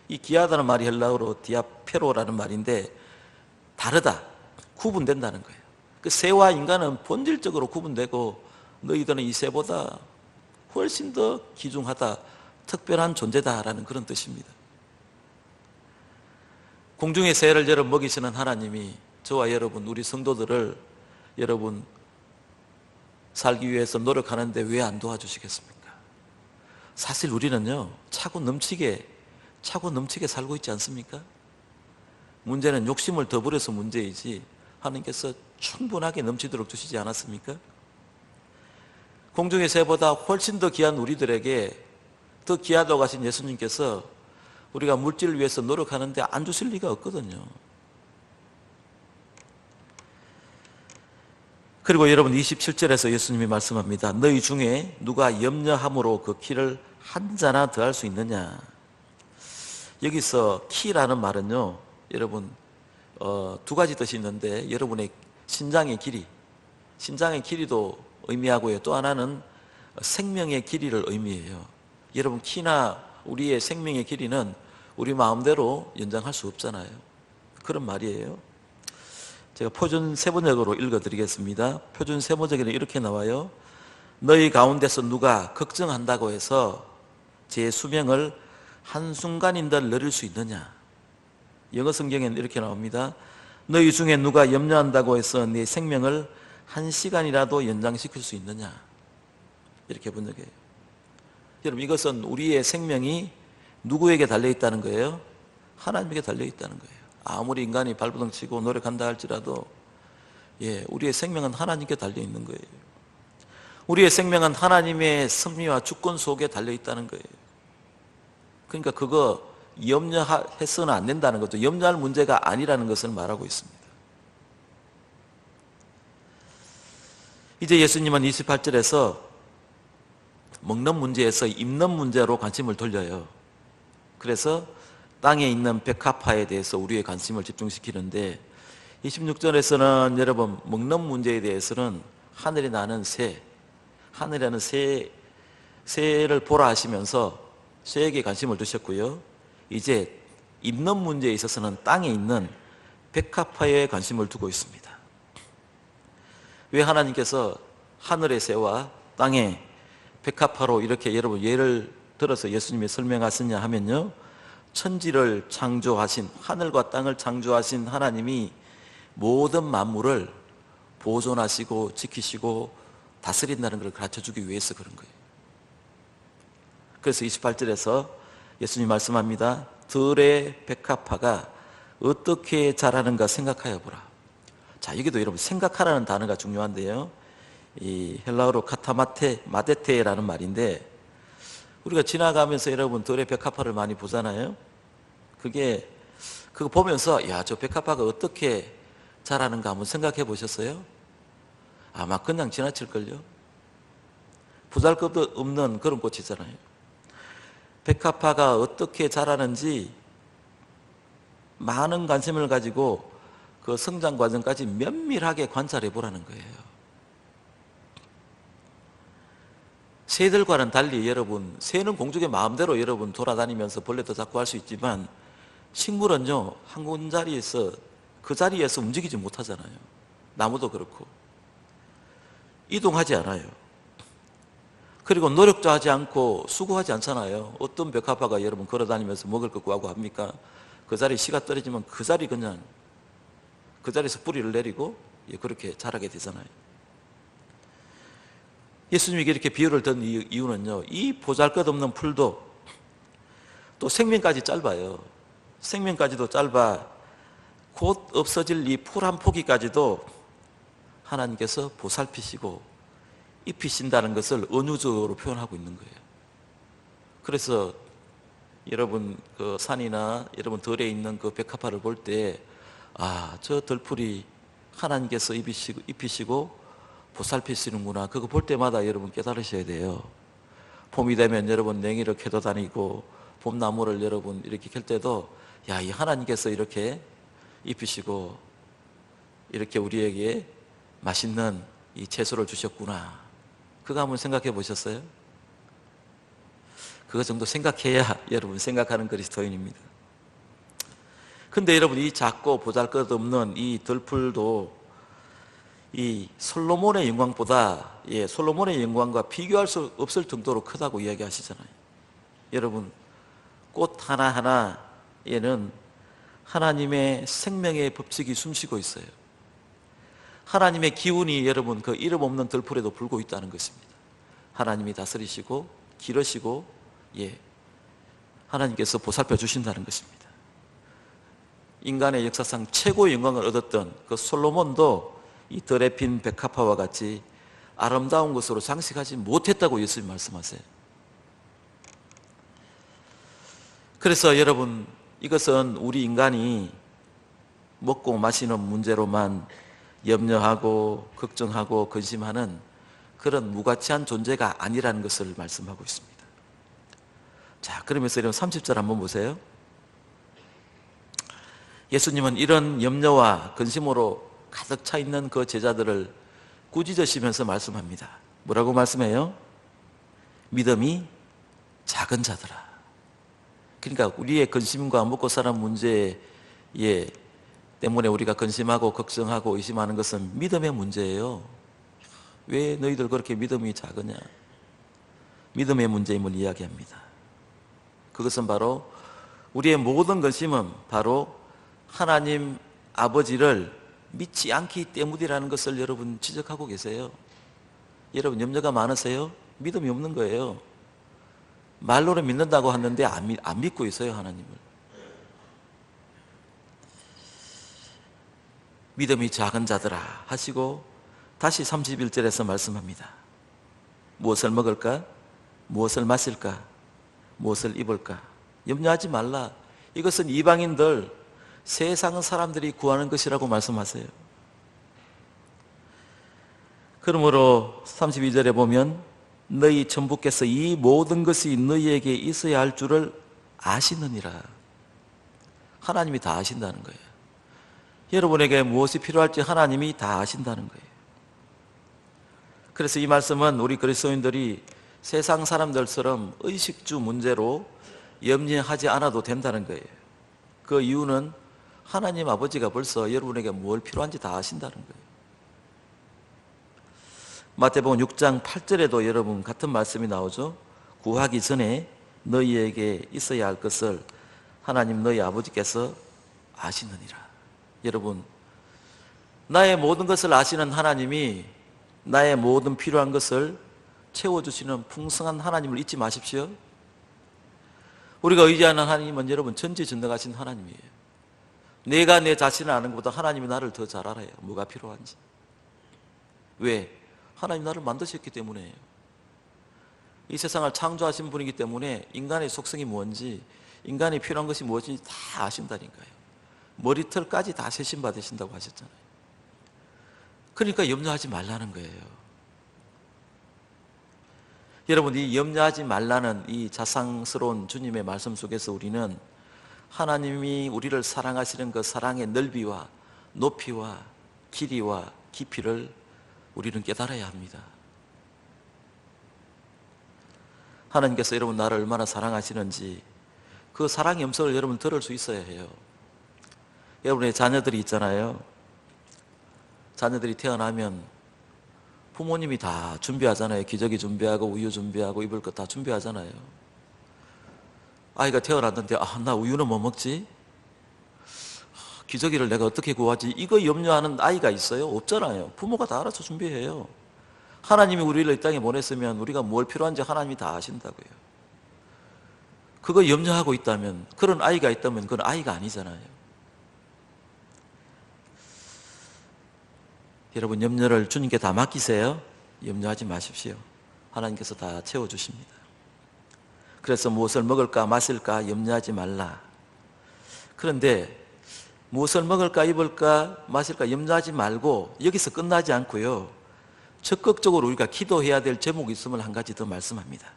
이 귀하다는 말이 헬라어로 디아페로라는 말인데 다르다, 구분된다는 거예요. 그 새와 인간은 본질적으로 구분되고 너희들은 이 새보다 훨씬 더 귀중하다, 특별한 존재다라는 그런 뜻입니다. 공중의 새를 여러분 먹이시는 하나님이 저와 여러분, 우리 성도들을 여러분 살기 위해서 노력하는데 왜 안 도와주시겠습니까? 사실 우리는요, 차고 넘치게 살고 있지 않습니까? 문제는 욕심을 더 부려서 문제이지 하나님께서 충분하게 넘치도록 주시지 않았습니까? 공중의 새보다 훨씬 더 귀한 우리들에게 더 귀하다고 하신 예수님께서 우리가 물질을 위해서 노력하는데 안 주실 리가 없거든요. 그리고 여러분 27절에서 예수님이 말씀합니다. 너희 중에 누가 염려함으로 그 키를 한 자나 더할 수 있느냐. 여기서 키라는 말은요, 여러분 2가지 뜻이 있는데 여러분의 신장의 길이도 의미하고요, 또 하나는 생명의 길이를 의미해요. 여러분, 키나 우리의 생명의 길이는 우리 마음대로 연장할 수 없잖아요. 그런 말이에요. 제가 표준 세번역으로 읽어드리겠습니다. 표준 세번역에는 이렇게 나와요. 너희 가운데서 누가 걱정한다고 해서 제 수명을 한순간인들 늘릴 수 있느냐. 영어 성경에는 이렇게 나옵니다. 너희 중에 누가 염려한다고 해서 네 생명을 1시간이라도 연장시킬 수 있느냐. 이렇게 번역해요. 여러분, 이것은 우리의 생명이 누구에게 달려있다는 거예요? 하나님에게 달려있다는 거예요. 아무리 인간이 발버둥 치고 노력한다 할지라도 우리의 생명은 하나님께 달려있는 거예요. 우리의 생명은 하나님의 섭리와 주권 속에 달려있다는 거예요. 그러니까 그거 염려해서는 안 된다는 것도, 염려할 문제가 아니라는 것을 말하고 있습니다. 이제 예수님은 28절에서 먹는 문제에서 입는 문제로 관심을 돌려요. 그래서 땅에 있는 백합화에 대해서 우리의 관심을 집중시키는데 26절에서는 여러분 먹는 문제에 대해서는 하늘에 나는 새, 하늘에는 새를 보라 하시면서 새에게 관심을 두셨고요. 이제 입는 문제에 있어서는 땅에 있는 백합화에 관심을 두고 있습니다. 왜 하나님께서 하늘의 새와 땅의 백합화로 이렇게 여러분 예를 들어서 예수님이 설명하시냐 하면요, 천지를 창조하신, 하늘과 땅을 창조하신 하나님이 모든 만물을 보존하시고 지키시고 다스린다는 걸 가르쳐주기 위해서 그런 거예요. 그래서 28절에서 예수님 말씀합니다. 들의 백합화가 어떻게 자라는가 생각하여 보라. 자, 여기도 여러분 생각하라는 단어가 중요한데요, 이 헬라어로 마데테라는 말인데, 우리가 지나가면서 여러분 들의 백합화를 많이 보잖아요. 그거 보면서 야, 저 백합화가 어떻게 자라는가 한번 생각해 보셨어요? 아마 그냥 지나칠걸요. 보잘것없는 그런 꽃이잖아요. 백합화가 어떻게 자라는지 많은 관심을 가지고 그 성장 과정까지 면밀하게 관찰해 보라는 거예요. 새들과는 달리 여러분, 새는 공중에 마음대로 여러분 돌아다니면서 벌레도 잡고 할 수 있지만 식물은요, 한 군자리에서 그 자리에서 움직이지 못하잖아요. 나무도 그렇고 이동하지 않아요. 그리고 노력도 하지 않고 수고하지 않잖아요. 어떤 백합화가 여러분 걸어다니면서 먹을 거 구하고 합니까? 그 자리에 씨가 떨어지면 그 자리 그냥 그 자리에서 뿌리를 내리고 그렇게 자라게 되잖아요. 예수님이 이렇게 비유를 든 이유는요, 이 보잘것없는 풀도 또 생명까지 짧아요. 생명까지도 짧아 곧 없어질 이 풀 한 포기까지도 하나님께서 보살피시고 입히신다는 것을 은유적으로 표현하고 있는 거예요. 그래서 여러분 그 산이나 여러분 들에 있는 그 백합화를 볼 때 아, 저 들풀이 하나님께서 입히시고 보살피시는구나, 그거 볼 때마다 여러분 깨달으셔야 돼요. 봄이 되면 여러분 냉이를 캐도 다니고 봄나무를 여러분 이렇게 캘 때도 야, 이 하나님께서 이렇게 입히시고 이렇게 우리에게 맛있는 이 채소를 주셨구나, 그거 한번 생각해 보셨어요? 그거 정도 생각해야 여러분 생각하는 그리스도인입니다. 근데 여러분 이 작고 보잘것없는 이 들풀도 이 솔로몬의 영광보다 솔로몬의 영광과 비교할 수 없을 정도로 크다고 이야기하시잖아요. 여러분 꽃 하나하나에는 하나님의 생명의 법칙이 숨쉬고 있어요. 하나님의 기운이 여러분 그 이름 없는 들풀에도 불고 있다는 것입니다. 하나님이 다스리시고 기르시고 하나님께서 보살펴 주신다는 것입니다. 인간의 역사상 최고의 영광을 얻었던 그 솔로몬도 이 들에 핀 백합화와 같이 아름다운 것으로 장식하지 못했다고 예수님 말씀하세요. 그래서 여러분 이것은 우리 인간이 먹고 마시는 문제로만 염려하고 걱정하고 근심하는 그런 무가치한 존재가 아니라는 것을 말씀하고 있습니다. 자, 그러면서 여러분 30절 한번 보세요. 예수님은 이런 염려와 근심으로 가득 차 있는 그 제자들을 꾸짖으시면서 말씀합니다. 뭐라고 말씀해요? 믿음이 작은 자들아. 그러니까 우리의 근심과 먹고 사는 문제 때문에 우리가 근심하고 걱정하고 의심하는 것은 믿음의 문제예요. 왜 너희들 그렇게 믿음이 작으냐? 믿음의 문제임을 이야기합니다. 그것은 바로 우리의 모든 근심은 바로 하나님 아버지를 믿지 않기 때문이라는 것을 여러분 지적하고 계세요. 여러분 염려가 많으세요? 믿음이 없는 거예요. 말로는 믿는다고 하는데 안 믿고 있어요, 하나님을. 믿음이 작은 자들아 하시고 다시 31절에서 말씀합니다. 무엇을 먹을까? 무엇을 마실까? 무엇을 입을까? 염려하지 말라. 이것은 이방인들, 세상 사람들이 구하는 것이라고 말씀하세요. 그러므로 32절에 보면 너희 전부께서 이 모든 것이 너희에게 있어야 할 줄을 아시느니라. 하나님이 다 아신다는 거예요. 여러분에게 무엇이 필요할지 하나님이 다 아신다는 거예요. 그래서 이 말씀은 우리 그리스도인들이 세상 사람들처럼 의식주 문제로 염려하지 않아도 된다는 거예요. 그 이유는 하나님 아버지가 벌써 여러분에게 뭘 필요한지 다 아신다는 거예요. 마태복음 6장 8절에도 여러분 같은 말씀이 나오죠. 구하기 전에 너희에게 있어야 할 것을 하나님 너희 아버지께서 아시느니라. 여러분, 나의 모든 것을 아시는 하나님이 나의 모든 필요한 것을 채워주시는 풍성한 하나님을 잊지 마십시오. 우리가 의지하는 하나님은 여러분 전지전능하신 하나님이에요. 내가 내 자신을 아는 것보다 하나님이 나를 더 잘 알아요. 뭐가 필요한지. 왜? 하나님 나를 만드셨기 때문에요. 이 세상을 창조하신 분이기 때문에 인간의 속성이 뭔지, 인간이 필요한 것이 무엇인지 다 아신다니까요. 머리털까지 다 세심받으신다고 하셨잖아요. 그러니까 염려하지 말라는 거예요. 여러분, 이 염려하지 말라는 이 자상스러운 주님의 말씀 속에서 우리는 하나님이 우리를 사랑하시는 그 사랑의 넓이와 높이와 길이와 깊이를 우리는 깨달아야 합니다. 하나님께서 여러분 나를 얼마나 사랑하시는지 그 사랑의 음성을 여러분 들을 수 있어야 해요. 여러분의 자녀들이 있잖아요. 자녀들이 태어나면 부모님이 다 준비하잖아요. 기저귀 준비하고 우유 준비하고 입을 것 다 준비하잖아요. 아이가 태어났는데 나 우유는 뭐 먹지? 기저귀를 내가 어떻게 구하지? 이거 염려하는 아이가 있어요? 없잖아요. 부모가 다 알아서 준비해요. 하나님이 우리를 이 땅에 보냈으면 우리가 뭘 필요한지 하나님이 다 아신다고요. 그거 염려하고 있다면, 그런 아이가 있다면 그건 아이가 아니잖아요. 여러분, 염려를 주님께 다 맡기세요. 염려하지 마십시오. 하나님께서 다 채워주십니다. 그래서 무엇을 먹을까 마실까 염려하지 말라. 그런데 무엇을 먹을까 입을까 마실까 염려하지 말고 여기서 끝나지 않고요, 적극적으로 우리가 기도해야 될 제목이 있음을 한 가지 더 말씀합니다.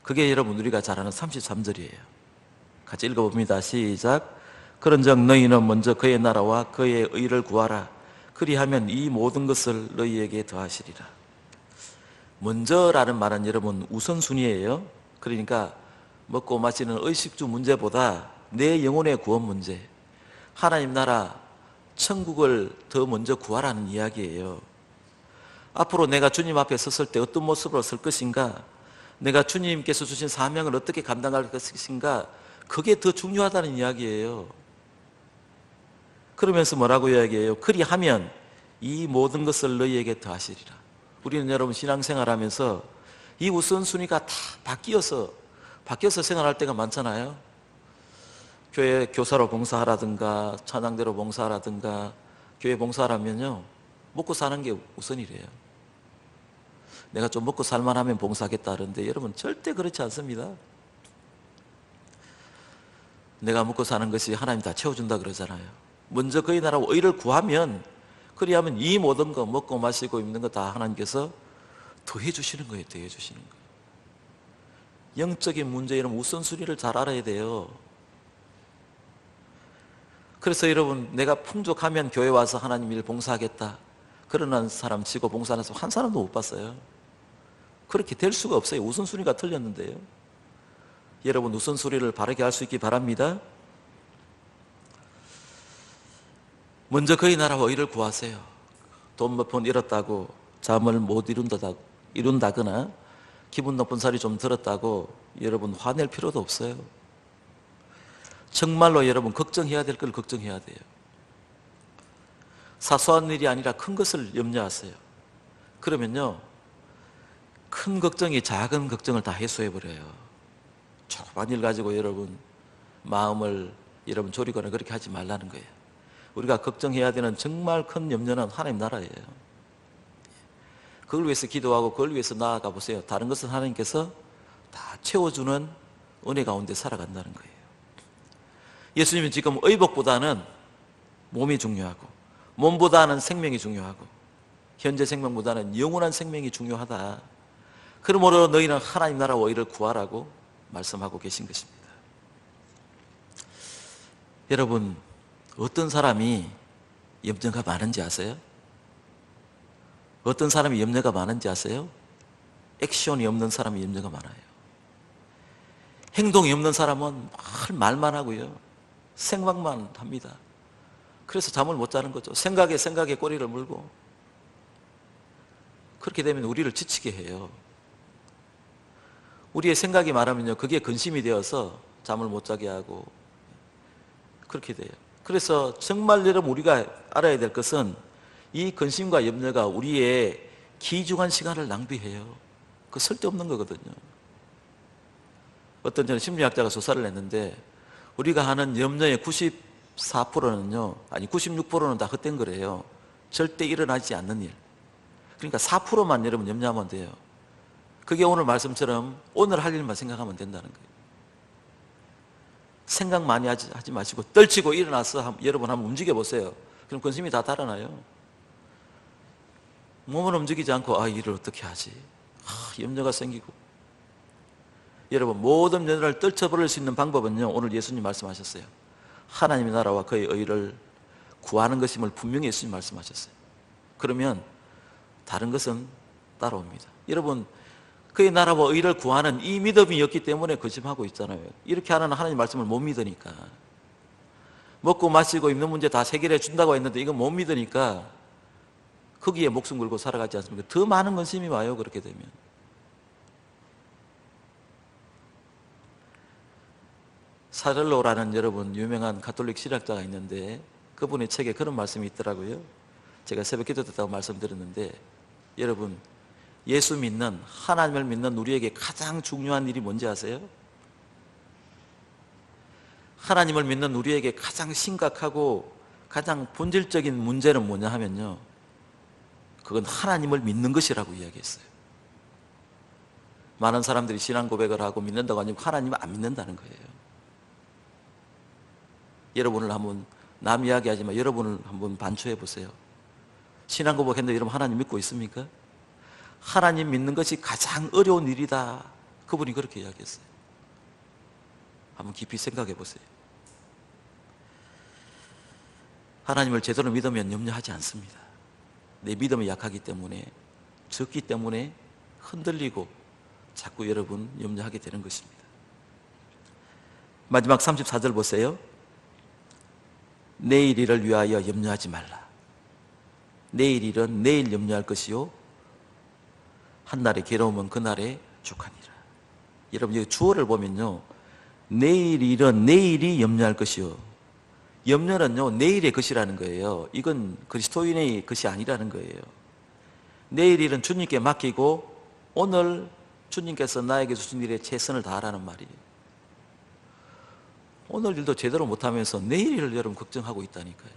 그게 여러분 우리가 잘 아는 33절이에요. 같이 읽어봅니다. 시작. 그런즉 너희는 먼저 그의 나라와 그의 의를 구하라. 그리하면 이 모든 것을 너희에게 더하시리라. 먼저라는 말은 여러분 우선순위예요. 그러니까 먹고 마시는 의식주 문제보다 내 영혼의 구원 문제, 하나님 나라 천국을 더 먼저 구하라는 이야기예요. 앞으로 내가 주님 앞에 섰을 때 어떤 모습으로 설 것인가, 내가 주님께서 주신 사명을 어떻게 감당할 것인가, 그게 더 중요하다는 이야기예요. 그러면서 뭐라고 이야기해요? 그리하면 이 모든 것을 너희에게 더하시리라. 우리는 여러분 신앙생활하면서 이 우선순위가 다 바뀌어서 생활할 때가 많잖아요. 교회 교사로 봉사하라든가 찬양대로 봉사하라든가 교회 봉사하라면요, 먹고 사는 게 우선이래요. 내가 좀 먹고 살만하면 봉사하겠다 하는데 여러분 절대 그렇지 않습니다. 내가 먹고 사는 것이 하나님 다 채워준다 그러잖아요. 먼저 그의 나라와 의를 구하면, 그리하면 이 모든 거 먹고 마시고 입는 거 다 하나님께서 더해 주시는 거예요. 더해 주시는 거예요. 영적인 문제 여러분 우선순위를 잘 알아야 돼요. 그래서 여러분 내가 풍족하면 교회 와서 하나님 일 봉사하겠다 그러는 사람 치고 봉사하는 사람 한 사람도 못 봤어요. 그렇게 될 수가 없어요. 우선순위가 틀렸는데요. 여러분 우선순위를 바르게 할 수 있기 바랍니다. 먼저 그의 나라와 의를 구하세요. 돈 몇 푼 잃었다고 잠을 못 이룬다거나 기분 나쁜 살이 좀 들었다고 여러분 화낼 필요도 없어요. 정말로 여러분 걱정해야 될 걸 걱정해야 돼요. 사소한 일이 아니라 큰 것을 염려하세요. 그러면요, 큰 걱정이 작은 걱정을 다 해소해버려요. 조그만 일 가지고 여러분 마음을 여러분 졸이거나 그렇게 하지 말라는 거예요. 우리가 걱정해야 되는 정말 큰 염려는 하나님 나라예요. 그걸 위해서 기도하고 그걸 위해서 나아가 보세요. 다른 것은 하나님께서 다 채워주는 은혜 가운데 살아간다는 거예요. 예수님은 지금 의복보다는 몸이 중요하고, 몸보다는 생명이 중요하고, 현재 생명보다는 영원한 생명이 중요하다. 그러므로 너희는 하나님 나라와 의를 구하라고 말씀하고 계신 것입니다. 여러분, 어떤 사람이 염려가 많은지 아세요? 어떤 사람이 염려가 많은지 아세요? 액션이 없는 사람이 염려가 많아요. 행동이 없는 사람은 말만 하고요. 생각만 합니다. 그래서 잠을 못 자는 거죠. 생각에 꼬리를 물고. 그렇게 되면 우리를 지치게 해요. 우리의 생각이 많으면요, 그게 근심이 되어서 잠을 못 자게 하고 그렇게 돼요. 그래서 정말 여러분 우리가 알아야 될 것은 이 근심과 염려가 우리의 귀중한 시간을 낭비해요. 그 쓸데없는 거거든요. 어떤 저는 심리학자가 조사를 했는데 우리가 하는 염려의 94%는요, 아니 96%는 다 헛된 거래요. 절대 일어나지 않는 일. 그러니까 4%만 여러분 염려하면 돼요. 그게 오늘 말씀처럼 오늘 할 일만 생각하면 된다는 거예요. 생각 많이 하지 마시고 떨치고 일어나서 여러분 한번 움직여 보세요. 그럼 근심이 다 달아나요. 몸을 움직이지 않고 일을 어떻게 하지? 염려가 생기고. 여러분, 모든 염려를 떨쳐버릴 수 있는 방법은요, 오늘 예수님 말씀하셨어요. 하나님의 나라와 그의 의를 구하는 것임을 분명히 예수님 말씀하셨어요. 그러면 다른 것은 따라옵니다. 여러분, 그의 나라와 의를 구하는 이 믿음이 없기 때문에 거짓말하고 있잖아요. 이렇게 하는 하나님 말씀을 못 믿으니까. 먹고 마시고 입는 문제 다 해결해 준다고 했는데 이건 못 믿으니까 거기에 목숨 걸고 살아가지 않습니까? 더 많은 근심이 와요, 그렇게 되면. 사렐로라는 여러분 유명한 가톨릭 신학자가 있는데 그분의 책에 그런 말씀이 있더라고요. 제가 새벽 기도 듣다고 말씀드렸는데, 여러분, 예수 믿는, 하나님을 믿는 우리에게 가장 중요한 일이 뭔지 아세요? 하나님을 믿는 우리에게 가장 심각하고 가장 본질적인 문제는 뭐냐 하면요, 그건 하나님을 믿는 것이라고 이야기했어요. 많은 사람들이 신앙 고백을 하고 믿는다고 하니까 하나님을 안 믿는다는 거예요. 여러분을 한번, 남 이야기하지만 여러분을 한번 반추해 보세요. 신앙 고백했는데 여러분 하나님 믿고 있습니까? 하나님 믿는 것이 가장 어려운 일이다. 그분이 그렇게 이야기했어요. 한번 깊이 생각해 보세요. 하나님을 제대로 믿으면 염려하지 않습니다. 내 믿음이 약하기 때문에, 적기 때문에 흔들리고 자꾸 여러분 염려하게 되는 것입니다. 마지막 34절 보세요. 내일 일을 위하여 염려하지 말라. 내일 일은 내일 염려할 것이요, 한날의 괴로움은 그날에 족하니라. 여러분, 여기 주어를 보면요, 내일 일은 내일이 염려할 것이요. 염려는요, 내일의 것이라는 거예요. 이건 그리스도인의 것이 아니라는 거예요. 내일 일은 주님께 맡기고 오늘 주님께서 나에게 주신 일에 최선을 다하라는 말이에요. 오늘 일도 제대로 못하면서 내일 일을 여러분 걱정하고 있다니까요.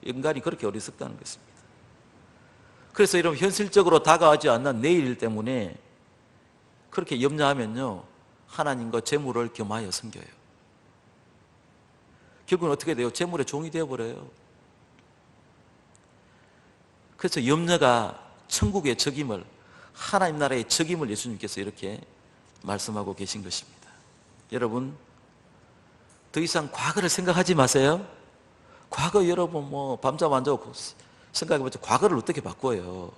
인간이 그렇게 어리석다는 것입니다. 그래서 여러분, 현실적으로 다가오지 않는 내일 일 때문에 그렇게 염려하면요, 하나님과 재물을 겸하여 섬겨요. 결국은 어떻게 돼요? 재물의 종이 되어버려요. 그래서 염려가 천국의 적임을, 하나님 나라의 적임을 예수님께서 이렇게 말씀하고 계신 것입니다. 여러분, 더 이상 과거를 생각하지 마세요. 과거 여러분 밤잠 안 자고 생각해보죠. 과거를 어떻게 바꿔요?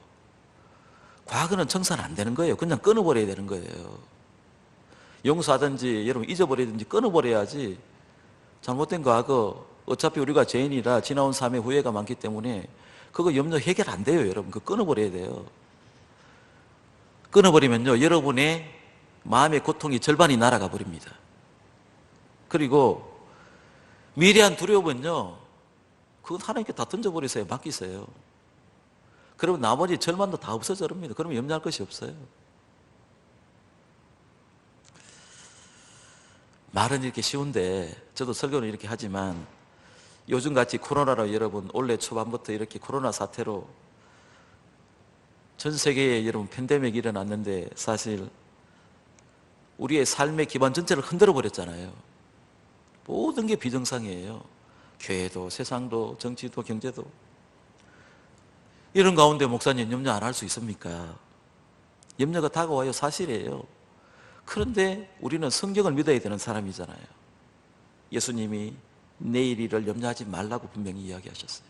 과거는 청산 안 되는 거예요. 그냥 끊어버려야 되는 거예요. 용서하든지 여러분 잊어버리든지 끊어버려야지. 잘못된 과거, 어차피 우리가 죄인이라 지나온 삶의 후회가 많기 때문에 그거 염려 해결 안 돼요, 여러분. 그거 끊어버려야 돼요. 끊어버리면요, 여러분의 마음의 고통이 절반이 날아가 버립니다. 그리고 미래한 두려움은요, 그건 하나님께 다 던져버리세요. 맡기세요. 그러면 나머지 절반도 다 없어져 버립니다. 그러면 염려할 것이 없어요. 말은 이렇게 쉬운데, 저도 설교는 이렇게 하지만 요즘같이 코로나로 여러분 올해 초반부터 이렇게 코로나 사태로 전 세계에 여러분 팬데믹이 일어났는데 사실 우리의 삶의 기반 전체를 흔들어 버렸잖아요. 모든 게 비정상이에요. 교회도, 세상도, 정치도, 경제도. 이런 가운데 목사님 염려 안 할 수 있습니까? 염려가 다가와요. 사실이에요. 그런데 우리는 성경을 믿어야 되는 사람이잖아요. 예수님이 내일 일을 염려하지 말라고 분명히 이야기하셨어요.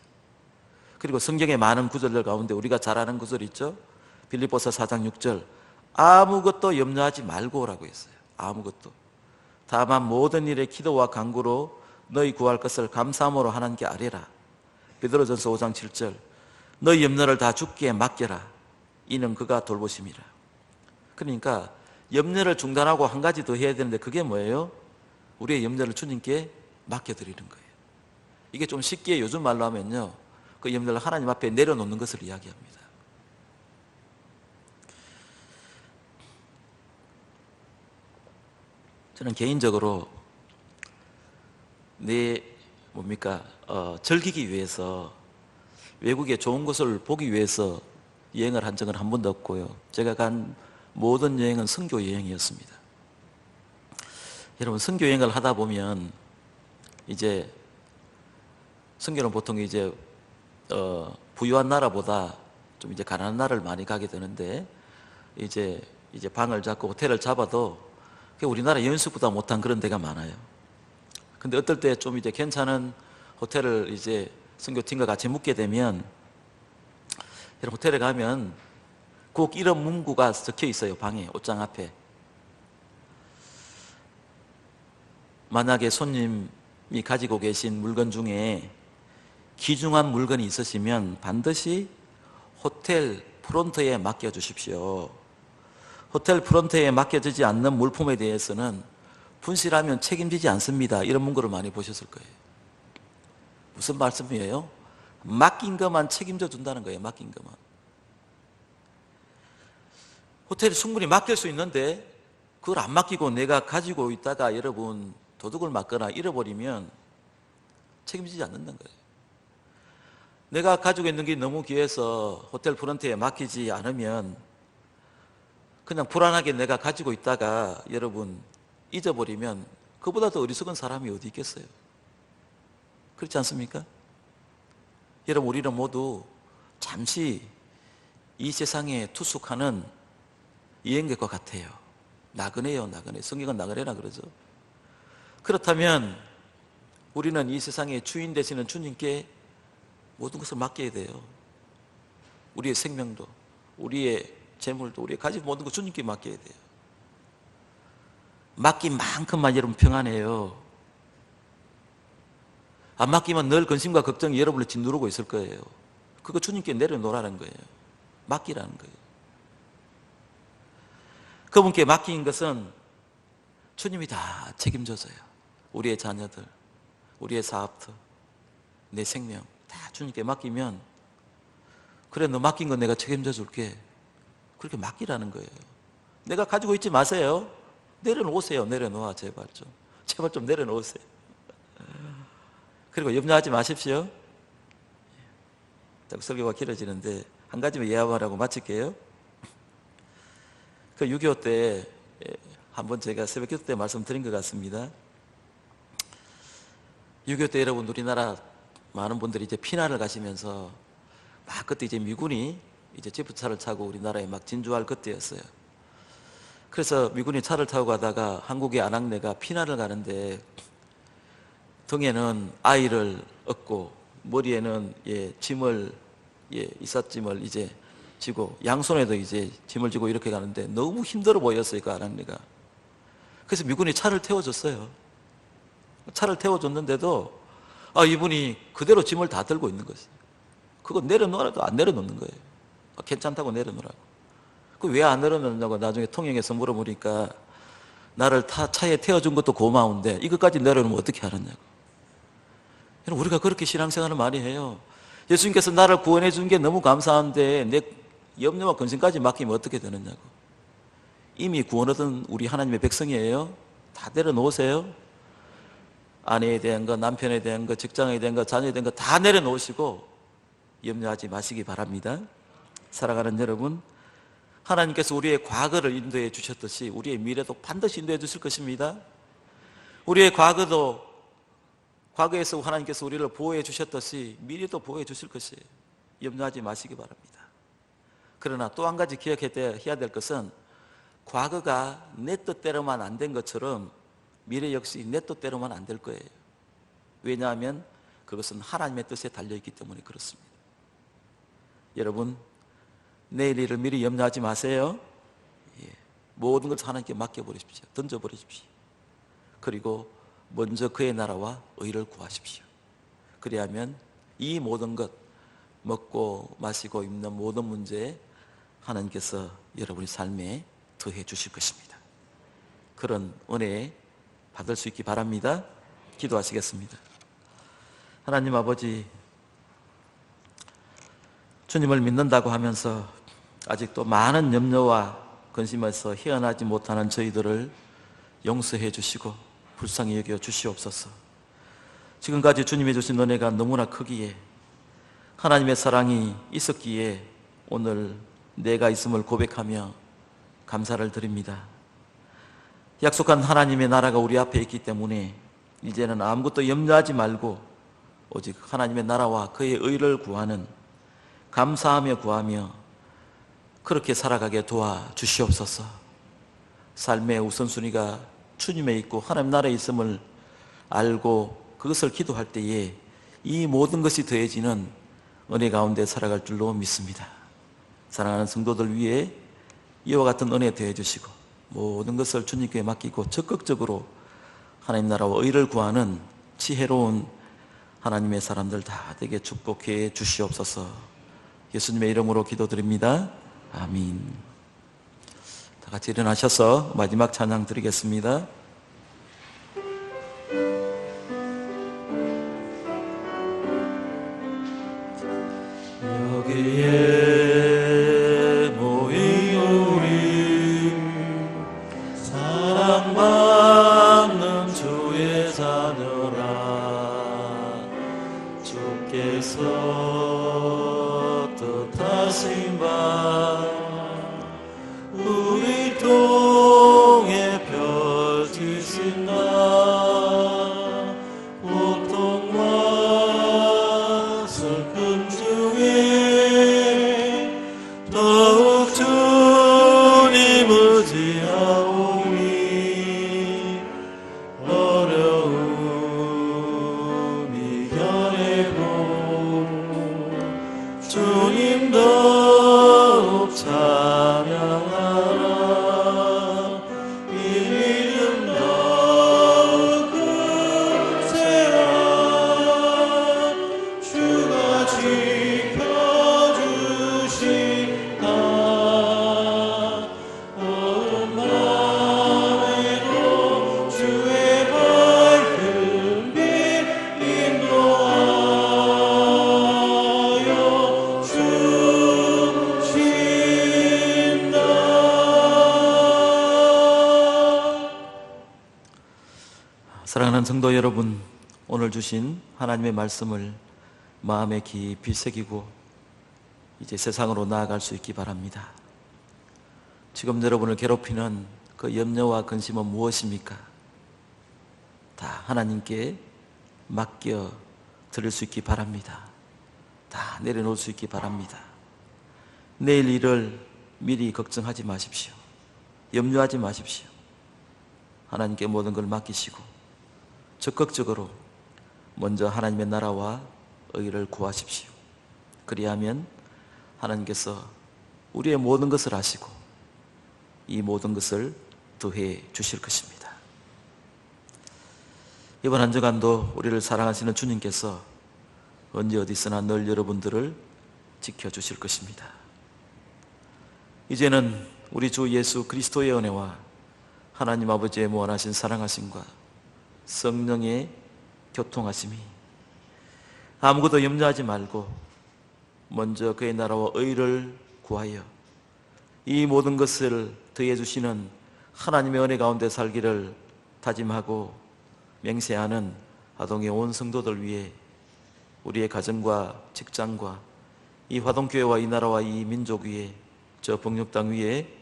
그리고 성경의 많은 구절들 가운데 우리가 잘 아는 구절 있죠? 빌립보서 4장 6절 아무것도 염려하지 말고라고 했어요. 아무것도. 다만 모든 일에 기도와 간구로 너희 구할 것을 감사함으로 하나님께 아뢰라. 베드로전서 5장 7절 너희 염려를 다 주께 맡겨라. 이는 그가 돌보심이라. 그러니까 염려를 중단하고 한 가지 더 해야 되는데 그게 뭐예요? 우리의 염려를 주님께 맡겨드리는 거예요. 이게 좀 쉽게 요즘 말로 하면요, 그 염려를 하나님 앞에 내려놓는 것을 이야기합니다. 저는 개인적으로 즐기기 위해서 외국의 좋은 곳을 보기 위해서 여행을 한 적은 한 번도 없고요. 제가 간 모든 여행은 선교 여행이었습니다. 여러분, 선교 여행을 하다 보면 이제 선교는 보통 이제 부유한 나라보다 좀 이제 가난한 나라를 많이 가게 되는데 이제 방을 잡고 호텔을 잡아도 우리나라 연수보다 못한 그런 데가 많아요. 근데 어떨 때 좀 이제 괜찮은 호텔을 이제 선교팀과 같이 묵게 되면 여러분 호텔에 가면 꼭 이런 문구가 적혀 있어요. 방에 옷장 앞에. 만약에 손님이 가지고 계신 물건 중에 귀중한 물건이 있으시면 반드시 호텔 프론트에 맡겨주십시오. 호텔 프론트에 맡겨지지 않는 물품에 대해서는 분실하면 책임지지 않습니다. 이런 문구를 많이 보셨을 거예요. 무슨 말씀이에요? 맡긴 것만 책임져 준다는 거예요. 맡긴 것만. 호텔이 충분히 맡길 수 있는데 그걸 안 맡기고 내가 가지고 있다가 여러분 도둑을 맞거나 잃어버리면 책임지지 않는다는 거예요. 내가 가지고 있는 게 너무 귀해서 호텔 프런트에 맡기지 않으면 그냥 불안하게 내가 가지고 있다가 여러분 잊어버리면 그보다 더 어리석은 사람이 어디 있겠어요? 그렇지 않습니까? 여러분, 우리는 모두 잠시 이 세상에 투숙하는 여행객과 같아요. 나그네요, 나그네. 성경은 나그네라 그러죠. 그렇다면 우리는 이 세상의 주인 되시는 주님께 모든 것을 맡겨야 돼요. 우리의 생명도, 우리의 재물도, 우리의 가진 모든 것 주님께 맡겨야 돼요. 맡긴 만큼만 여러분 평안해요. 안 맡기면 늘 근심과 걱정이 여러분을 짓누르고 있을 거예요. 그거 주님께 내려놓으라는 거예요. 맡기라는 거예요. 그분께 맡긴 것은 주님이 다 책임져줘요. 우리의 자녀들, 우리의 사업터, 내 생명 다 주님께 맡기면 그래, 너 맡긴 건 내가 책임져 줄게. 그렇게 맡기라는 거예요. 내가 가지고 있지 마세요. 내려놓으세요. 내려놓아. 제발 좀 내려놓으세요. 그리고 염려하지 마십시오. 설교가 길어지는데 한 가지만 이야기하라고 마칠게요. 그 6.25 때 한번 제가 새벽 기도 때 말씀드린 것 같습니다. 6.25 때 여러분 우리나라 많은 분들이 이제 피난을 가시면서 막 그때 이제 미군이 이제 지프차를 타고 우리나라에 막 진주할 그때였어요. 그래서 미군이 차를 타고 가다가 한국의 아낙네가 피난을 가는데 등에는 아이를 업고 머리에는 짐을 이삿짐을 이제 지고 양손에도 이제 짐을 지고 이렇게 가는데 너무 힘들어 보였어요, 그 아낙네가. 그래서 미군이 차를 태워줬어요. 차를 태워줬는데도 이분이 그대로 짐을 다 들고 있는 거죠. 그거 내려놓으라도 안 내려놓는 거예요. 괜찮다고 내려놓으라고. 그 왜 안 내려놓냐고 나중에 통영에서 물어보니까 나를 차에 태워준 것도 고마운데 이것까지 내려놓으면 어떻게 하느냐고. 우리가 그렇게 신앙생활을 많이 해요. 예수님께서 나를 구원해 준 게 너무 감사한데 내 염려와 근심까지 맡기면 어떻게 되느냐고. 이미 구원 얻은 우리 하나님의 백성이에요. 다 내려놓으세요. 아내에 대한 거, 남편에 대한 거, 직장에 대한 거, 자녀에 대한 거 다 내려놓으시고 염려하지 마시기 바랍니다. 사랑하는 여러분, 하나님께서 우리의 과거를 인도해 주셨듯이 우리의 미래도 반드시 인도해 주실 것입니다. 우리의 과거에서 하나님께서 우리를 보호해 주셨듯이 미래도 보호해 주실 것이에요. 염려하지 마시기 바랍니다. 그러나 또 한 가지 기억해야 될 것은 과거가 내 뜻대로만 안 된 것처럼 미래 역시 내 뜻대로만 안 될 거예요. 왜냐하면 그것은 하나님의 뜻에 달려있기 때문에 그렇습니다. 여러분, 내일 일을 미리 염려하지 마세요. 모든 것을 하나님께 맡겨버리십시오. 던져버리십시오. 그리고 먼저 그의 나라와 의를 구하십시오. 그리하면 이 모든 것, 먹고 마시고 입는 모든 문제에 하나님께서 여러분의 삶에 더해 주실 것입니다. 그런 은혜 받을 수 있기 바랍니다. 기도하시겠습니다. 하나님 아버지, 주님을 믿는다고 하면서 아직도 많은 염려와 근심에서 헤어나지 못하는 저희들을 용서해 주시고 불쌍히 여겨 주시옵소서. 지금까지 주님이 주신 은혜가 너무나 크기에, 하나님의 사랑이 있었기에 오늘 내가 있음을 고백하며 감사를 드립니다. 약속한 하나님의 나라가 우리 앞에 있기 때문에 이제는 아무것도 염려하지 말고 오직 하나님의 나라와 그의 의를 구하는, 감사하며 구하며 그렇게 살아가게 도와주시옵소서. 삶의 우선순위가 주님에 있고 하나님 나라에 있음을 알고 그것을 기도할 때에 이 모든 것이 더해지는 은혜 가운데 살아갈 줄로 믿습니다. 사랑하는 성도들 위해 이와 같은 은혜 더해 주시고 모든 것을 주님께 맡기고 적극적으로 하나님 나라와 의를 구하는 지혜로운 하나님의 사람들 다 되게 축복해 주시옵소서. 예수님의 이름으로 기도드립니다. 아멘. 다 같이 일어나셔서 마지막 찬양 드리겠습니다. 여기에 모인 우리 사랑받는 주의 자녀라. 주께서 뜻하신 바 우리 통해 펼치신다. 고통과 슬픔 중에 더욱 주님 의지하오니 어려움 이겨내고 주님 더욱 찬양하라. 이 믿음 더욱 굳세라. 주가 지켜주신다. 어떤 마음에도 주의 밝은 빛 인도하여 주신다. 사랑하는 성도 여러분, 오늘 주신 하나님의 말씀을 마음에 깊이 새기고 이제 세상으로 나아갈 수 있기 바랍니다. 지금 여러분을 괴롭히는 그 염려와 근심은 무엇입니까? 다 하나님께 맡겨 드릴 수 있기 바랍니다. 다 내려놓을 수 있기 바랍니다. 내일 일을 미리 걱정하지 마십시오. 염려하지 마십시오. 하나님께 모든 걸 맡기시고 적극적으로 먼저 하나님의 나라와 의를 구하십시오. 그리하면 하나님께서 우리의 모든 것을 아시고 이 모든 것을 더해 주실 것입니다. 이번 한 주간도 우리를 사랑하시는 주님께서 언제 어디서나 늘 여러분들을 지켜주실 것입니다. 이제는 우리 주 예수 그리스도의 은혜와 하나님 아버지의 무한하신 사랑하심과 성령의 교통하심이, 아무것도 염려하지 말고 먼저 그의 나라와 의를 구하여 이 모든 것을 더해 주시는 하나님의 은혜 가운데 살기를 다짐하고 맹세하는 아동의 온 성도들 위해 우리의 가정과 직장과 이 화동교회와 이 나라와 이 민족 위에, 저 복육당 위에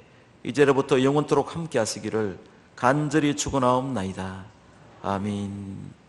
이제로부터 영원토록 함께 하시기를 간절히 축원하옵나이다. 아멘.